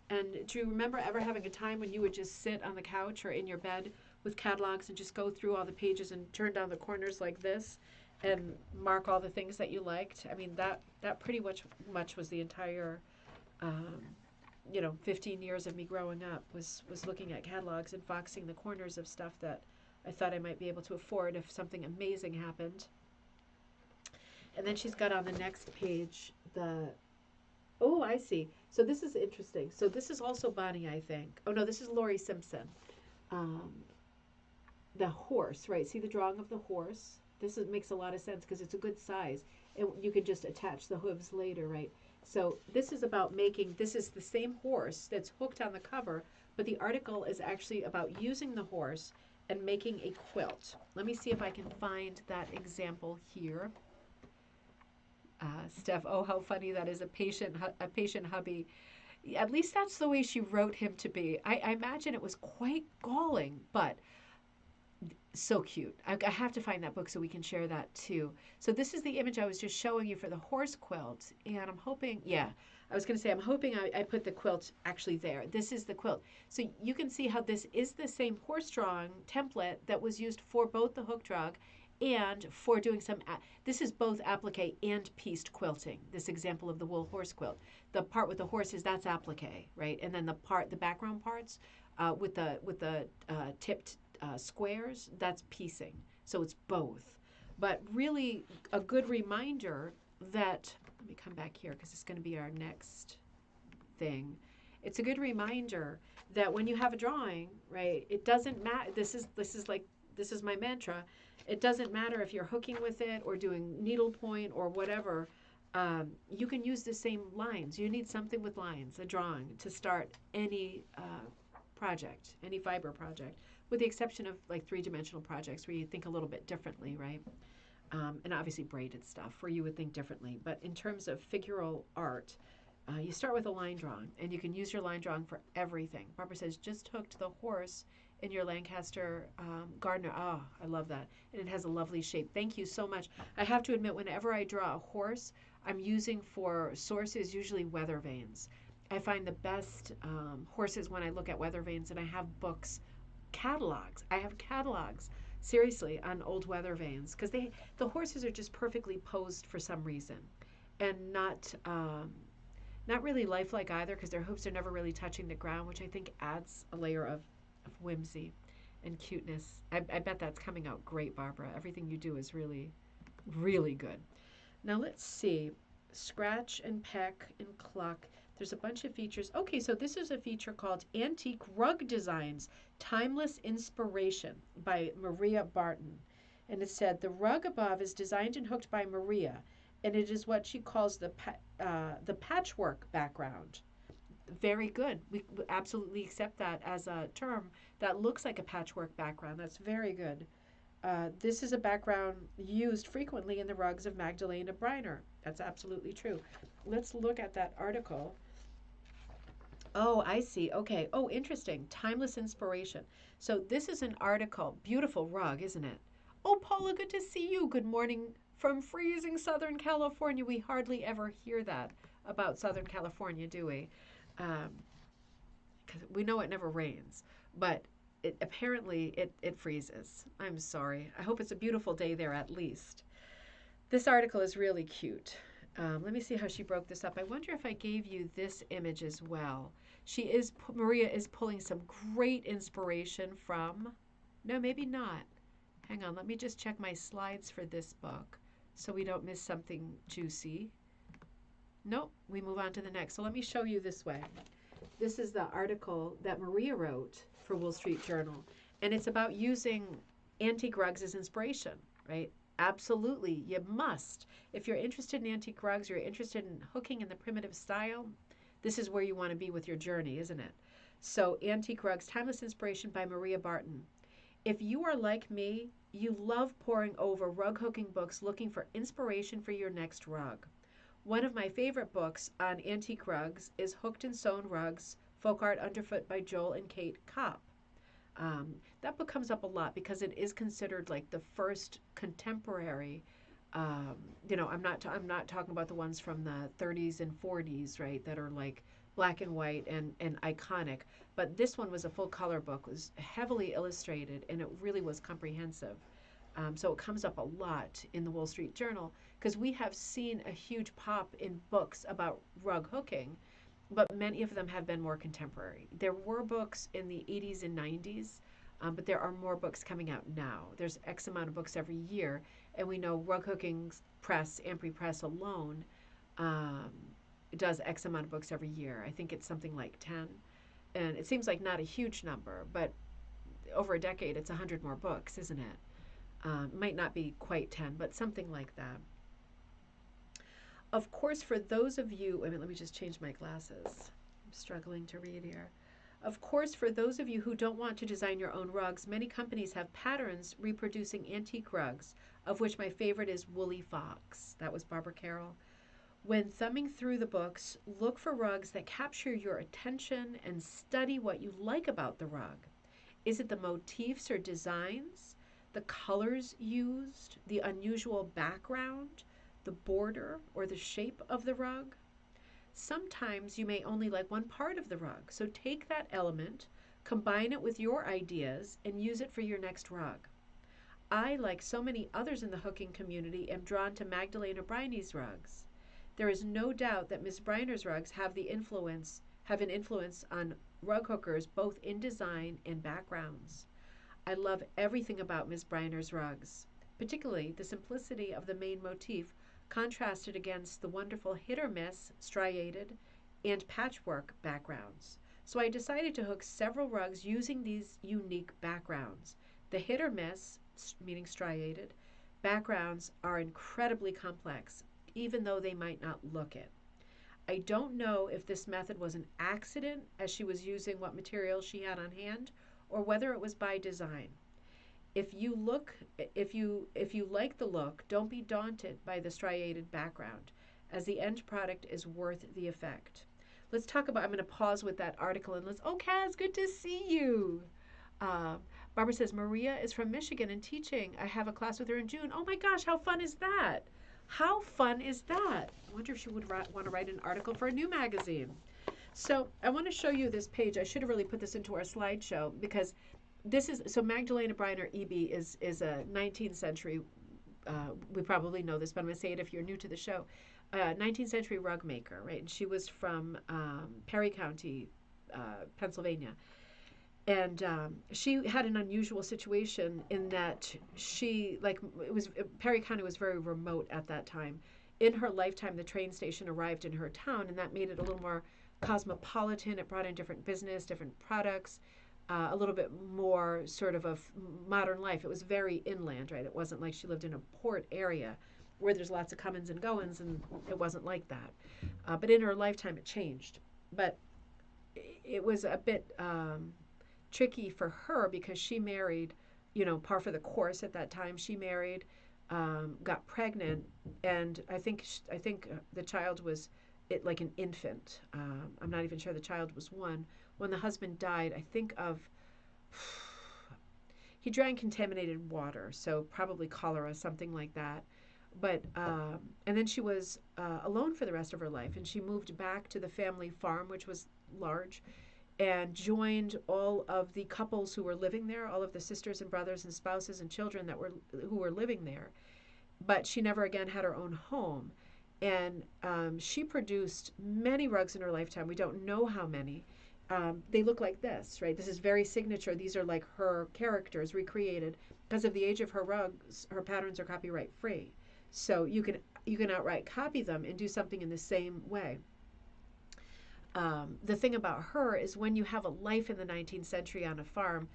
And do you remember ever having a time when you would just sit on the couch or in your bed with catalogs and just go through all the pages and turn down the corners like this and mark all the things that you liked? I mean, that pretty much was the entire, 15 years of me growing up was looking at catalogs and foxing the corners of stuff that I thought I might be able to afford if something amazing happened. And then she's got on the next page the, oh, I see. So this is interesting. So this is also Bonnie, I think. Oh, no, this is Lori Simpson. Um, the horse, right? See the drawing of the horse? Makes a lot of sense because it's a good size. And you can just attach the hooves later, right? So this is about making, this is the same horse that's hooked on the cover, but the article is actually about using the horse and making a quilt. Let me see if I can find that example here. Steph, oh, how funny that is, a patient hubby. At least that's the way she wrote him to be. I imagine it was quite galling, but so cute. I have to find that book so we can share that too. So this is the image I was just showing you for the horse quilt. And I'm hoping, yeah, I was going to say, I'm hoping I put the quilt actually there. This is the quilt. So you can see how this is the same horse drawing template that was used for both the hook drug and for doing some, this is both applique and pieced quilting, this example of the wool horse quilt. The part with the horses, that's applique, right? And then the background parts with the tipped squares, that's piecing. So it's both. But really a good reminder that, let me come back here because it's going to be our next thing. It's a good reminder that when you have a drawing, right, it doesn't matter. This is my mantra. It doesn't matter if you're hooking with it or doing needlepoint or whatever. You can use the same lines. You need something with lines, a drawing, to start any project, any fiber project, with the exception of like three-dimensional projects where you think a little bit differently, right? And obviously braided stuff where you would think differently. But in terms of figural art, you start with a line drawing, and you can use your line drawing for everything. Barbara says, just hooked the horse in your Lancaster Gardner. Oh, I love that. And it has a lovely shape. Thank you so much. I have to admit, whenever I draw a horse, I'm using for sources usually weather vanes. I find the best horses when I look at weather vanes, and I have books, catalogs. I have catalogs, seriously, on old weather vanes, because the horses are just perfectly posed for some reason, and not really lifelike either, because their hooves are never really touching the ground, which I think adds a layer of whimsy and cuteness. I bet that's coming out great, Barbara. Everything you do is really, really good. Now let's see. Scratch and peck and cluck. There's a bunch of features. Okay, so this is a feature called Antique Rug Designs, Timeless Inspiration by Maria Barton. And it said, the rug above is designed and hooked by Maria, and it is what she calls the patchwork background. Very good. We absolutely accept that as a term that looks like a patchwork background. That's very good. This is a background used frequently in the rugs of Magdalena Briner. That's absolutely true. Let's look at that article. Oh, I see. Okay. Oh, interesting. Timeless inspiration. So this is an article. Beautiful rug, isn't it? Oh, Paula, good to see you. Good morning from freezing Southern California. We hardly ever hear that about Southern California, do we? Because we know it never rains, but it freezes. I'm sorry. I hope it's a beautiful day there at least. This article is really cute. Let me see how she broke this up. I wonder if I gave you this image as well. Maria is pulling some great inspiration from, no, maybe not. Hang on, let me just check my slides for this book so we don't miss something juicy. Nope, we move on to the next. So let me show you this way. This is the article that Maria wrote for Wall Street Journal, and it's about using antique rugs as inspiration, right? Absolutely, you must. If you're interested in antique rugs, you're interested in hooking in the primitive style, this is where you want to be with your journey, isn't it? So, Antique Rugs, Timeless Inspiration by Maria Barton. If you are like me, you love poring over rug hooking books looking for inspiration for your next rug. One of my favorite books on antique rugs is Hooked and Sewn Rugs, Folk Art Underfoot by Joel and Kate Kopp. That book comes up a lot because it is considered like the first contemporary. I'm not talking about the ones from the 30s and 40s, right? That are like black and white and iconic. But this one was a full color book, was heavily illustrated, and it really was comprehensive. So it comes up a lot in the Wall Street Journal because we have seen a huge pop in books about rug hooking, but many of them have been more contemporary. There were books in the 80s and 90s, but there are more books coming out now. There's X amount of books every year, and we know rug hooking press, Ampre Press alone, um, does X amount of books every year. I think it's something like 10. And it seems like not a huge number, but over a decade, it's 100 more books, isn't it? Might not be quite 10, but something like that. Of course, for those of you, I mean, let me just change my glasses. I'm struggling to read here. Of course, for those of you who don't want to design your own rugs, many companies have patterns reproducing antique rugs, of which my favorite is Woolly Fox. That was Barbara Carroll. When thumbing through the books, look for rugs that capture your attention and study what you like about the rug. Is it the motifs or designs, the colors used, the unusual background, the border, or the shape of the rug? Sometimes you may only like one part of the rug, so take that element, combine it with your ideas, and use it for your next rug. I, like so many others in the hooking community, am drawn to Magdalena Briney's rugs. There is no doubt that Ms. Briner's rugs have an influence on rug hookers both in design and backgrounds. I love everything about Ms. Briner's rugs, particularly the simplicity of the main motif contrasted against the wonderful hit or miss, striated, and patchwork backgrounds. So I decided to hook several rugs using these unique backgrounds. The hit or miss, meaning striated, backgrounds are incredibly complex, even though they might not look it. I don't know if this method was an accident as she was using what material she had on hand or whether it was by design. If you like the look, don't be daunted by the striated background, as the end product is worth the effect. Let's talk about, I'm going to pause with that article and let's, oh, Kaz, good to see you. Uh, Barbara says, Maria is from Michigan and teaching. I have a class with her in June. Oh my gosh, how fun is that? How fun is that? I wonder if she would want to write an article for a new magazine. So I want to show you this page. I should have really put this into our slideshow because this is, so Magdalena Briner EB is a 19th century, we probably know this, but I'm going to say it if you're new to the show, 19th century rug maker, right? And she was from Perry County, Pennsylvania. And she had an unusual situation in that Perry County was very remote at that time. In her lifetime, the train station arrived in her town, and that made it a little more cosmopolitan. It brought in different business, different products, a little bit more sort of modern life. It was very inland, right? It wasn't like she lived in a port area where there's lots of comings and goings, and it wasn't like that. But in her lifetime, it changed. But it was a bit tricky for her because she married, par for the course at that time. She married, got pregnant, and I think the child was like an infant. I'm not even sure the child was one. When the husband died, I think he drank contaminated water, so probably cholera, something like that. But and then she was alone for the rest of her life, and she moved back to the family farm, which was large, and joined all of the couples who were living there, all of the sisters and brothers and spouses and children who were living there. But she never again had her own home. And she produced many rugs in her lifetime. We don't know how many. They look like this, right? This is very signature. These are like her characters recreated. Because of the age of her rugs, her patterns are copyright free. So you can outright copy them and do something in the same way. The thing about her is when you have a life in the 19th century on a farm,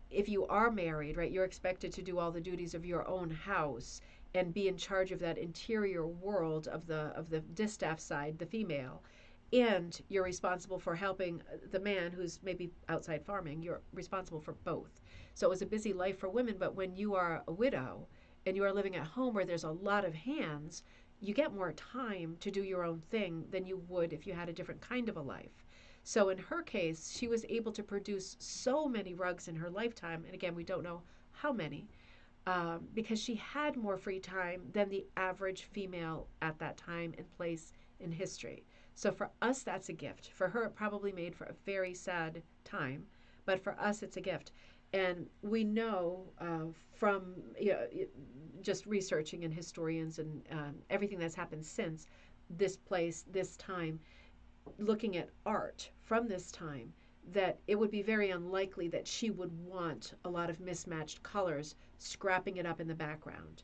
if you are married, right, you're expected to do all the duties of your own house and be in charge of that interior world of the distaff side, the female, and you're responsible for helping the man who's maybe outside farming. You're responsible for both. So it was a busy life for women, but when you are a widow and you are living at home where there's a lot of hands, you get more time to do your own thing than you would if you had a different kind of a life. So in her case, she was able to produce so many rugs in her lifetime, and again, we don't know how many, because she had more free time than the average female at that time and place in history. So for us, that's a gift. For her, it probably made for a very sad time, but for us, it's a gift. And we know from just researching and historians and everything that's happened since this place, this time, looking at art from this time, that it would be very unlikely that she would want a lot of mismatched colors scrapping it up in the background.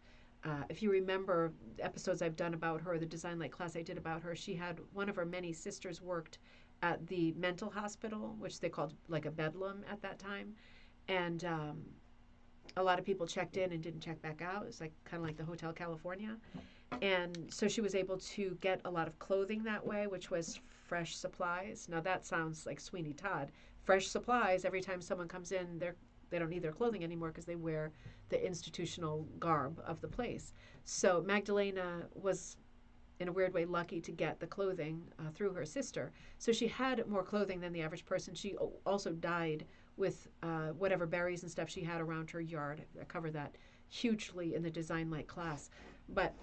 if you remember episodes I've done about her, the Design Light class I did about her, she had one of her many sisters worked at the mental hospital, which they called like a bedlam at that time. And a lot of people checked in and didn't check back out. It was like kind of like the Hotel California. And so she was able to get a lot of clothing that way, which was fresh supplies. Now that sounds like Sweeney Todd. Fresh supplies, every time someone comes in, they don't need their clothing anymore because they wear the institutional garb of the place. So Magdalena was, in a weird way, lucky to get the clothing through her sister. So she had more clothing than the average person. She also died with whatever berries and stuff she had around her yard. I cover that hugely in the Design Light class. But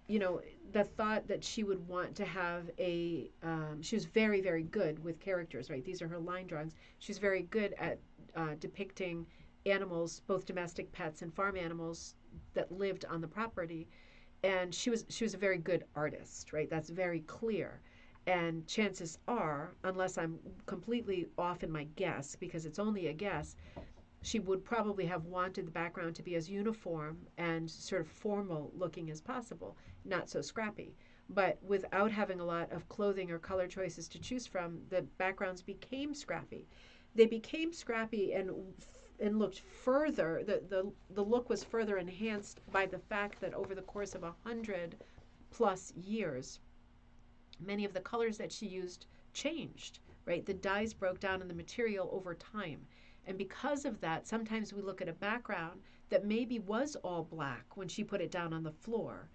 you know, the thought that she would want to have she was very, very good with characters, right? These are her line drawings. She's very good at depicting animals, both domestic pets and farm animals that lived on the property. And she was a very good artist, right? That's very clear. And chances are, unless I'm completely off in my guess, because it's only a guess, she would probably have wanted the background to be as uniform and sort of formal looking as possible, not so scrappy. But without having a lot of clothing or color choices to choose from, the backgrounds became scrappy. They became scrappy and looked further. The look was further enhanced by the fact that over the course of 100+ years, many of the colors that she used changed. Right, the dyes broke down in the material over time. And because of that, sometimes we look at a background that maybe was all black when she put it down on the floor,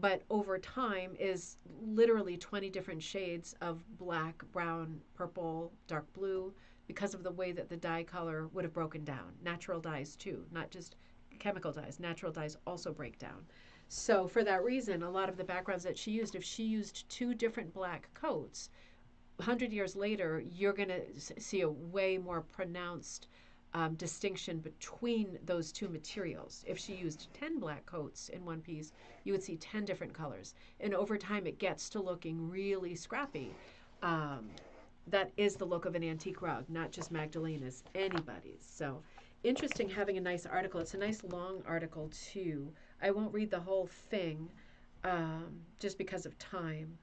but over time is literally 20 different shades of black, brown, purple, dark blue, because of the way that the dye color would have broken down. Natural dyes too, not just chemical dyes. Natural dyes also break down. So for that reason, a lot of the backgrounds that she used, if she used two different black coats, 100 years later, you're going to see a way more pronounced distinction between those two materials. If she used 10 black coats in one piece, you would see 10 different colors. And over time, it gets to looking really scrappy. That is the look of an antique rug, not just Magdalena's, anybody's. So interesting having a nice article. It's a nice long article, too. I won't read the whole thing just because of time.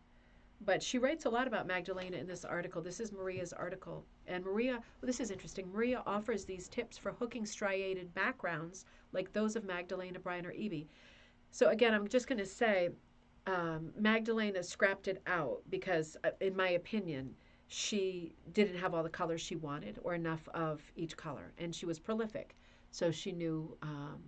But she writes a lot about Magdalena in this article. This is Maria's article. And Maria, well, this is interesting. Maria offers these tips for hooking striated backgrounds like those of Magdalena, Brian, or Evie. So again, I'm just going to say Magdalena scrapped it out because, in my opinion, she didn't have all the colors she wanted or enough of each color. And she was prolific. So she knew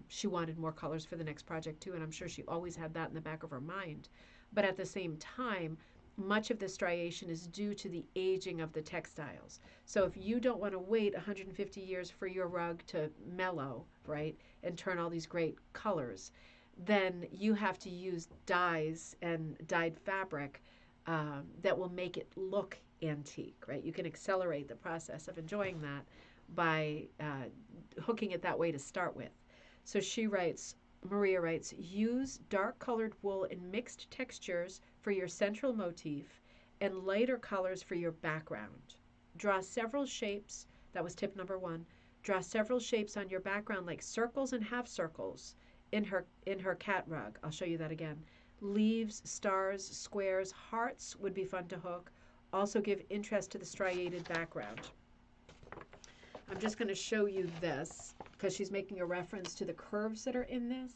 she wanted more colors for the next project too. And I'm sure she always had that in the back of her mind. But at the same time, much of the striation is due to the aging of the textiles. So if you don't want to wait 150 years for your rug to mellow, right, and turn all these great colors, then you have to use dyes and dyed fabric that will make it look antique, right? You can accelerate the process of enjoying that by hooking it that way to start with. So Maria writes, use dark colored wool in mixed textures for your central motif and lighter colors for your background. Draw several shapes. That was tip number 1. Draw several shapes on your background like circles and half circles in her cat rug. I'll show you that again. Leaves, stars, squares, hearts would be fun to hook. Also give interest to the striated background. I'm just going to show you this because she's making a reference to the curves that are in this.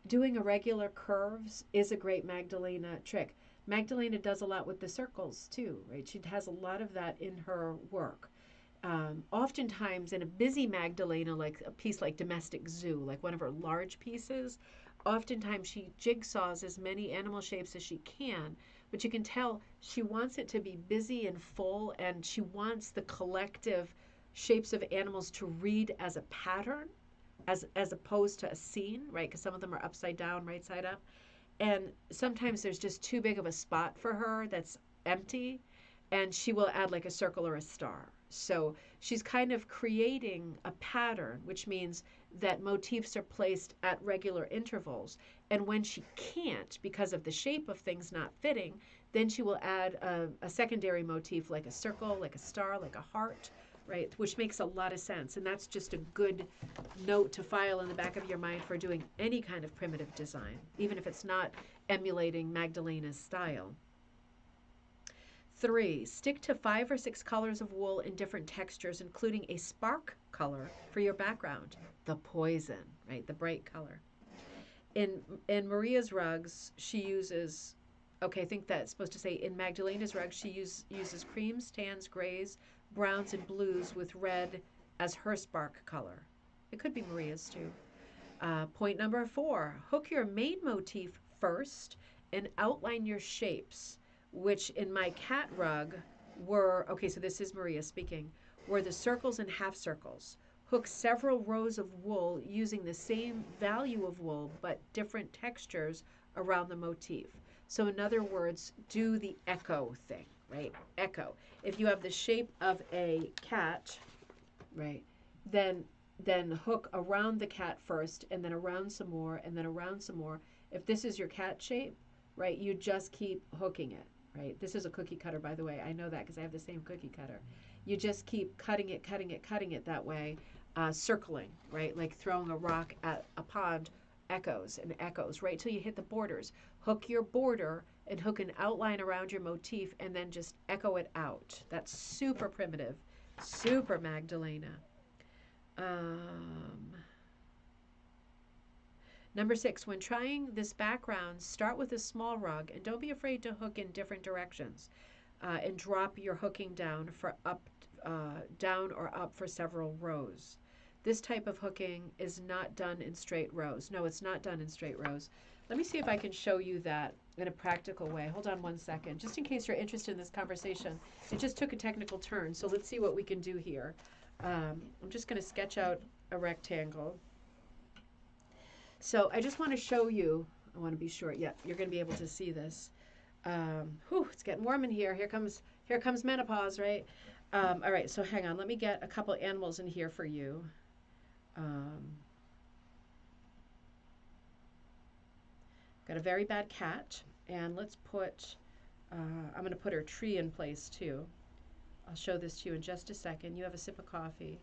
Doing irregular curves is a great Magdalena trick. Magdalena does a lot with the circles too, right? She has a lot of that in her work. Oftentimes in a busy Magdalena, like a piece like Domestic Zoo, like one of her large pieces, oftentimes she jigsaws as many animal shapes as she can, but you can tell she wants it to be busy and full, and she wants the collective shapes of animals to read as a pattern as opposed to a scene, right? Because some of them are upside down, right side up. And sometimes there's just too big of a spot for her that's empty, and she will add like a circle or a star. So she's kind of creating a pattern, which means that motifs are placed at regular intervals. And when she can't, because of the shape of things not fitting, then she will add a secondary motif like a circle, like a star, like a heart, right? Which makes a lot of sense. And that's just a good note to file in the back of your mind for doing any kind of primitive design, even if it's not emulating Magdalena's style. 3, stick to 5 or 6 colors of wool in different textures, including a spark color for your background, the poison, right? The bright color. In Maria's rugs, she uses, okay, I think that's supposed to say in Magdalena's rugs, she uses creams, tans, grays, browns, and blues with red as her spark color. It could be Maria's too. Point number 4, hook your main motif first and outline your shapes, which in my cat rug were, okay, so this is Maria speaking, were the circles and half circles. Hook several rows of wool using the same value of wool but different textures around the motif. So in other words, do the echo thing, right? Echo. If you have the shape of a cat, right, then hook around the cat first and then around some more and then around some more. If this is your cat shape, right, you just keep hooking it, right? This is a cookie cutter, by the way. I know that because I have the same cookie cutter. You just keep cutting it, cutting it, cutting it that way, circling, right? Like throwing a rock at a pond, echoes and echoes, right, till you hit the borders. Hook your border and hook an outline around your motif and then just echo it out. That's super primitive, super Magdalena. Number 6, when trying this background, start with a small rug and don't be afraid to hook in different directions and drop your hooking down for up, down or up for several rows. This type of hooking is not done in straight rows. No, it's not done in straight rows. Let me see if I can show you that in a practical way. Hold on one second, just in case you're interested in this conversation. It just took a technical turn, so let's see what we can do here. I'm just going to sketch out a rectangle. So I just want to show you, I want to be sure, yeah, you're going to be able to see this. It's getting warm in here. Here comes menopause, right? All right, so hang on. Let me get a couple animals in here for you. Got a very bad cat, and let's put, I'm going to put her tree in place too. I'll show this to you in just a second. You have a sip of coffee,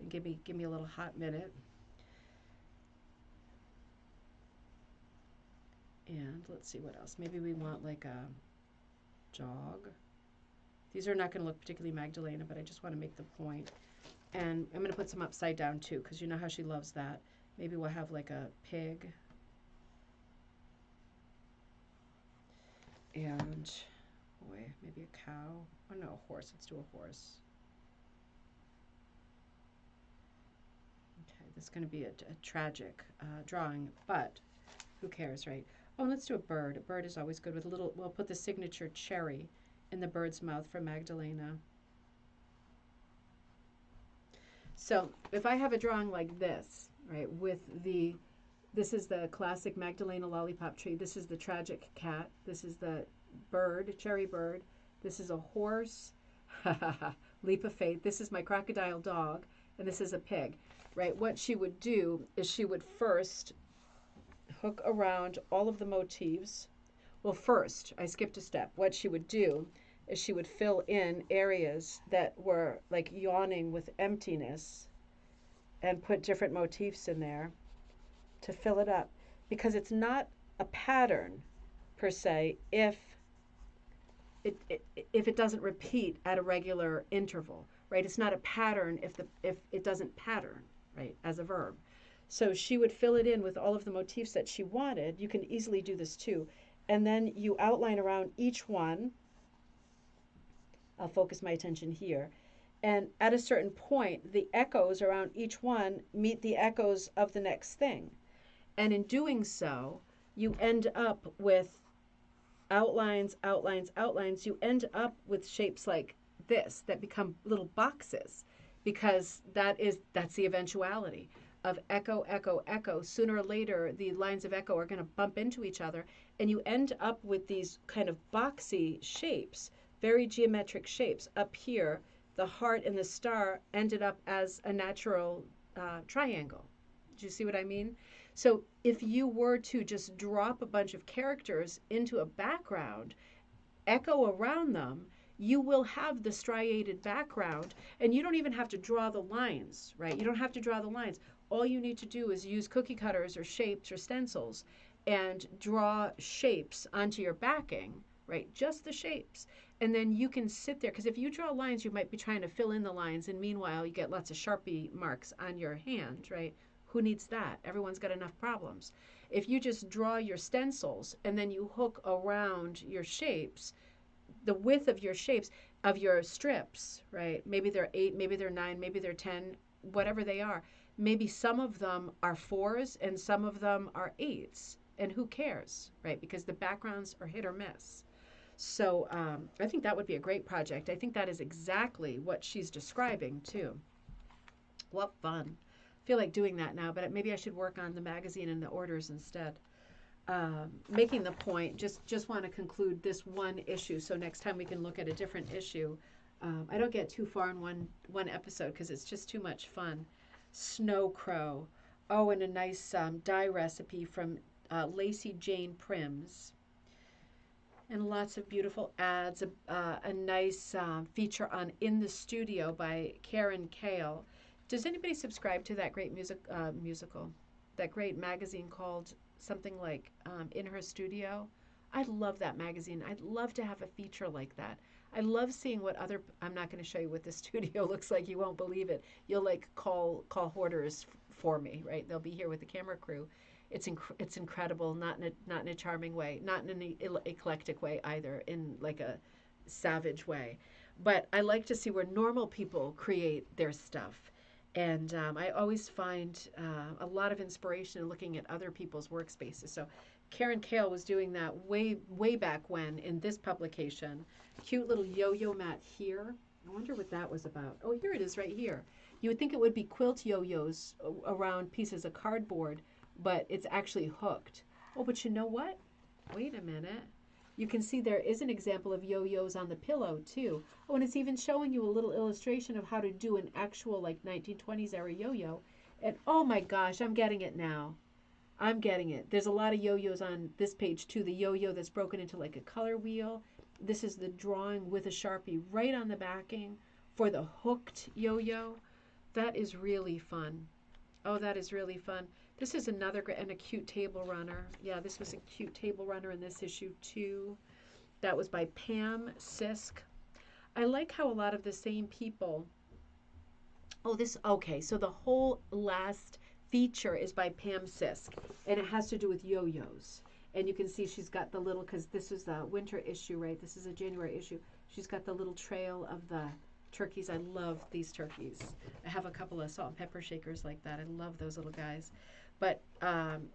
and give me a little hot minute. And let's see what else. Maybe we want like a dog. These are not going to look particularly Magdalena, but I just want to make the point. And I'm going to put some upside down too, because you know how she loves that. Maybe we'll have like a pig. And, boy, maybe a cow. Oh no, a horse. Let's do a horse. Okay, this is going to be a tragic drawing, but who cares, right? Oh, let's do a bird. A bird is always good with a little, we'll put the signature cherry in the bird's mouth for Magdalena. So if I have a drawing like this, right, with this is the classic Magdalena lollipop tree. This is the tragic cat. This is the bird, cherry bird. This is a horse, leap of faith. This is my crocodile dog, and this is a pig, right? What she would do is she would first hook around all of the motifs. Well, first, I skipped a step. What she would do is she would fill in areas that were like yawning with emptiness and put different motifs in there to fill it up, because it's not a pattern per se if it doesn't repeat at a regular interval, right? It's not a pattern if it doesn't pattern, right, as a verb. So she would fill it in with all of the motifs that she wanted. You can easily do this too. And then you outline around each one. I'll focus my attention here. And at a certain point, the echoes around each one meet the echoes of the next thing. And in doing so, you end up with outlines, outlines, outlines. You end up with shapes like this that become little boxes, because that's the eventuality of echo, echo, echo. Sooner or later, the lines of echo are going to bump into each other, and you end up with these kind of boxy shapes, very geometric shapes. Up here, the heart and the star ended up as a natural triangle. Do you see what I mean? So if you were to just drop a bunch of characters into a background, echo around them, you will have the striated background, and you don't even have to draw the lines, right? You don't have to draw the lines. All you need to do is use cookie cutters or shapes or stencils and draw shapes onto your backing, right? Just the shapes. And then you can sit there, because if you draw lines, you might be trying to fill in the lines, and meanwhile, you get lots of Sharpie marks on your hand, right? Who needs that? Everyone's got enough problems. If you just draw your stencils and then you hook around your shapes, the width of your shapes, of your strips, right? Maybe they're 8, maybe they're 9, maybe they're 10, whatever they are. Maybe some of them are 4s and some of them are 8s. And who cares, right? Because the backgrounds are hit or miss. So I think that would be a great project. I think that is exactly what she's describing too. What fun. I feel like doing that now, but maybe I should work on the magazine and the orders instead. Making the point, just want to conclude this one issue so next time we can look at a different issue. I don't get too far in one episode because it's just too much fun. Snow Crow. Oh, and a nice dye recipe from Lacey Jane Prims. And lots of beautiful ads. A nice feature on In the Studio by Karen Kale. Does anybody subscribe to that great musical? That great magazine called something like In Her Studio? I love that magazine. I'd love to have a feature like that. I love seeing what other, I'm not going to show you what the studio looks like. You won't believe it. You'll like call hoarders for me, right? They'll be here with the camera crew. It's incredible, not in a charming way, not in an eclectic way either, in like a savage way. But I like to see where normal people create their stuff. And I always find a lot of inspiration in looking at other people's workspaces. So Karen Kale was doing that way back when in this publication. Cute little yo-yo mat here. I wonder what that was about. Oh, here it is right here. You would think it would be quilt yo-yos around pieces of cardboard, but it's actually hooked. Oh, but you know what? Wait a minute. You can see there is an example of yo-yos on the pillow too. Oh, and it's even showing you a little illustration of how to do an actual like 1920s era yo-yo. And oh my gosh, I'm getting it now. I'm getting it. There's a lot of yo-yos on this page too. The yo-yo that's broken into like a color wheel. This is the drawing with a Sharpie right on the backing for the hooked yo-yo. That is really fun. Oh, that is really fun. This is another and a cute table runner. Yeah, this was a cute table runner in this issue too. That was by Pam Sisk. I like how a lot of the same people. Oh, okay. So the whole last feature is by Pam Sisk, and it has to do with yo-yos. And you can see she's got the little, because this is the winter issue, right? This is a January issue. She's got the little trail of the turkeys. I love these turkeys. I have a couple of salt and pepper shakers like that. I love those little guys. But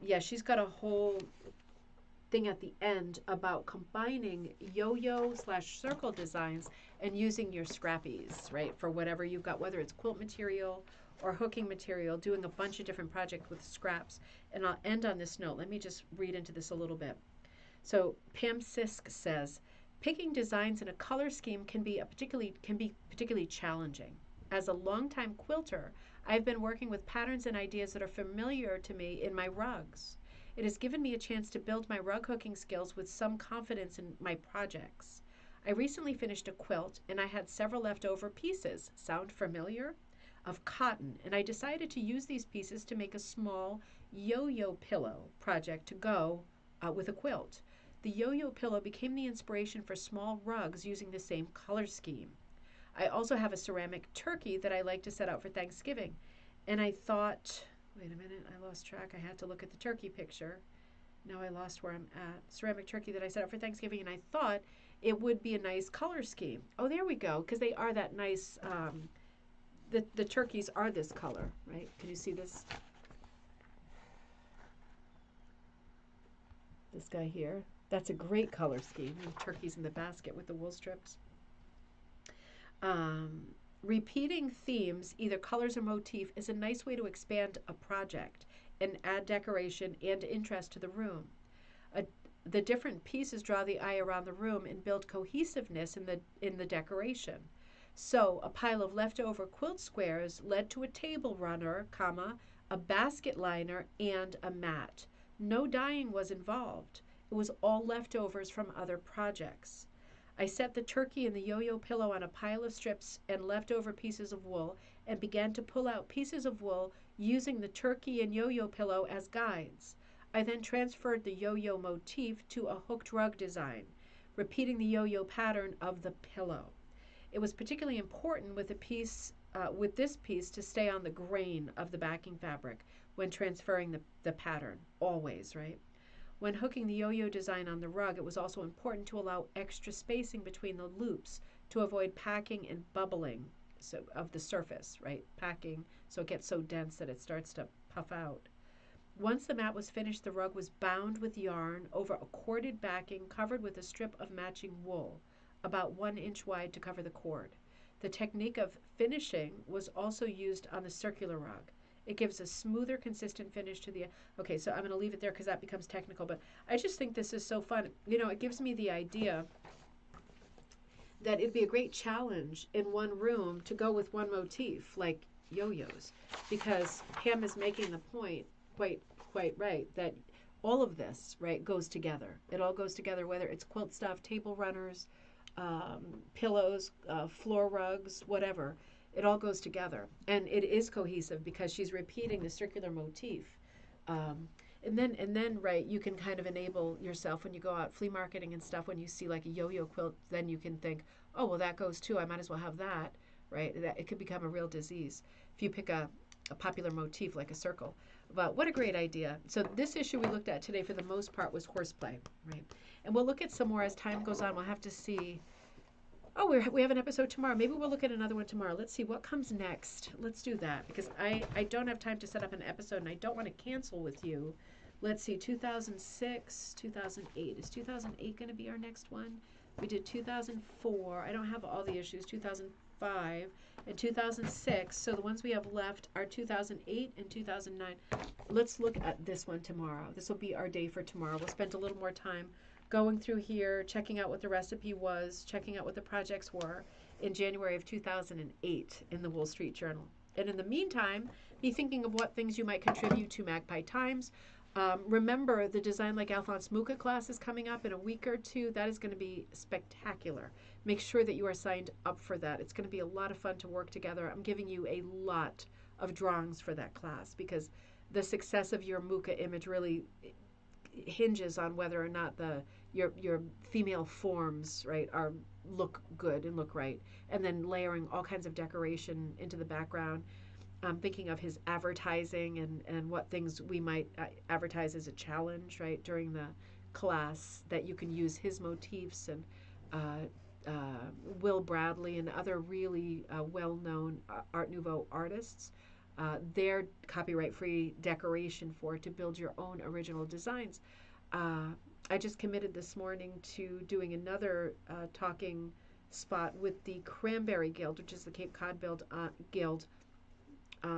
yeah, she's got a whole thing at the end about combining yo-yo/circle designs and using your scrappies, right, for whatever you've got, whether it's quilt material or hooking material, doing a bunch of different projects with scraps. And I'll end on this note. Let me just read into this a little bit. So Pam Sisk says, picking designs in a color scheme can be particularly challenging. As a longtime quilter, I've been working with patterns and ideas that are familiar to me in my rugs. It has given me a chance to build my rug hooking skills with some confidence in my projects. I recently finished a quilt and I had several leftover pieces. Sound familiar? Of cotton, and I decided to use these pieces to make a small yo-yo pillow project to go with a quilt. The yo-yo pillow became the inspiration for small rugs using the same color scheme. I also have a ceramic turkey that I like to set out for Thanksgiving. And I thought, wait a minute, I lost track. I had to look at the turkey picture. Now I lost where I'm at. Ceramic turkey that I set out for Thanksgiving, and I thought it would be a nice color scheme. Oh, there we go, because they are that nice, the turkeys are this color, right? Can you see this? This guy here. That's a great color scheme. The turkeys in the basket with the wool strips. Repeating themes, either colors or motif, is a nice way to expand a project and add decoration and interest to the room. The different pieces draw the eye around the room and build cohesiveness in the decoration. So a pile of leftover quilt squares led to a table runner, a basket liner, and a mat. No dyeing was involved. It was all leftovers from other projects. I set the turkey and the yo-yo pillow on a pile of strips and leftover pieces of wool and began to pull out pieces of wool using the turkey and yo-yo pillow as guides. I then transferred the yo-yo motif to a hooked rug design, repeating the yo-yo pattern of the pillow. It was particularly important with this piece to stay on the grain of the backing fabric when transferring the pattern, always, right? When hooking the yo-yo design on the rug, it was also important to allow extra spacing between the loops to avoid packing and bubbling of the surface, right? Packing so it gets so dense that it starts to puff out. Once the mat was finished, the rug was bound with yarn over a corded backing covered with a strip of matching wool, about 1 inch wide to cover the cord. The technique of finishing was also used on the circular rug. It gives a smoother, consistent finish to the. Okay, so I'm going to leave it there because that becomes technical, but I just think this is so fun. You know, it gives me the idea that it'd be a great challenge in one room to go with one motif, like yo-yos, because Pam is making the point quite right that all of this, right, goes together. It all goes together, whether it's quilt stuff, table runners, pillows, floor rugs, whatever. It all goes together, and it is cohesive because she's repeating the circular motif. Um, and then, right, you can kind of enable yourself when you go out flea marketing and stuff. When you see like a yo-yo quilt, then you can think, oh well, that goes too. I might as well have that, right? That it could become a real disease if you pick a popular motif like a circle. But what a great idea. So this issue we looked at today for the most part was horseplay, right? And we'll look at some more as time goes on. We'll have to see. Oh, we have an episode tomorrow. Maybe we'll look at another one tomorrow. Let's see what comes next. Let's do that because I don't have time to set up an episode and I don't want to cancel with you. Let's see, 2006, 2008. Is 2008 going to be our next one? We did 2004. I don't have all the issues. 2005 and 2006. So the ones we have left are 2008 and 2009. Let's look at this one tomorrow. This will be our day for tomorrow. We'll spend a little more time going through here, checking out what the recipe was, checking out what the projects were in January of 2008 in the Wall Street Journal. And in the meantime, be thinking of what things you might contribute to Magpie Times. Remember, the Design Like Alphonse Mucha class is coming up in a week or two. That is going to be spectacular. Make sure that you are signed up for that. It's going to be a lot of fun to work together. I'm giving you a lot of drawings for that class because the success of your Mucha image really hinges on whether or not your female forms, right, look good and look right, and then layering all kinds of decoration into the background. Thinking of his advertising and what things we might advertise as a challenge, right, during the class that you can use his motifs and Will Bradley and other really well-known Art Nouveau artists, their copyright-free decoration for to build your own original designs. I just committed this morning to doing another talking spot with the Cranberry Guild, which is the Cape Cod Guild,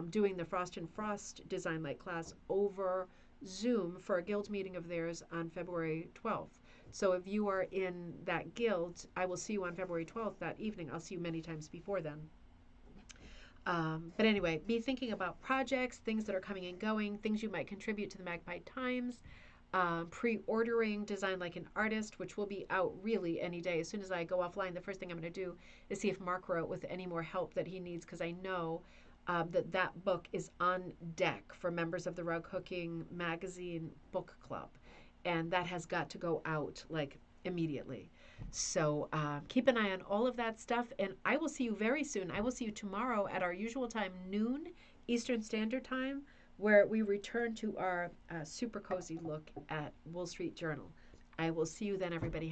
doing the Frost and Frost Design Light class over Zoom for a guild meeting of theirs on February 12th. So if you are in that guild, I will see you on February 12th that evening. I'll see you many times before then. But anyway, be thinking about projects, things that are coming and going, things you might contribute to the Magpie Times, pre-ordering Design Like an Artist, which will be out really any day. As soon as I go offline, the first thing I'm going to do is see if Mark wrote with any more help that he needs, because I know that book is on deck for members of the Rug Hooking Magazine Book Club, and that has got to go out like immediately. So keep an eye on all of that stuff, and I will see you very soon. I will see you tomorrow at our usual time, noon Eastern Standard Time, where we return to our super cozy look at Wall Street Journal. I will see you then, everybody.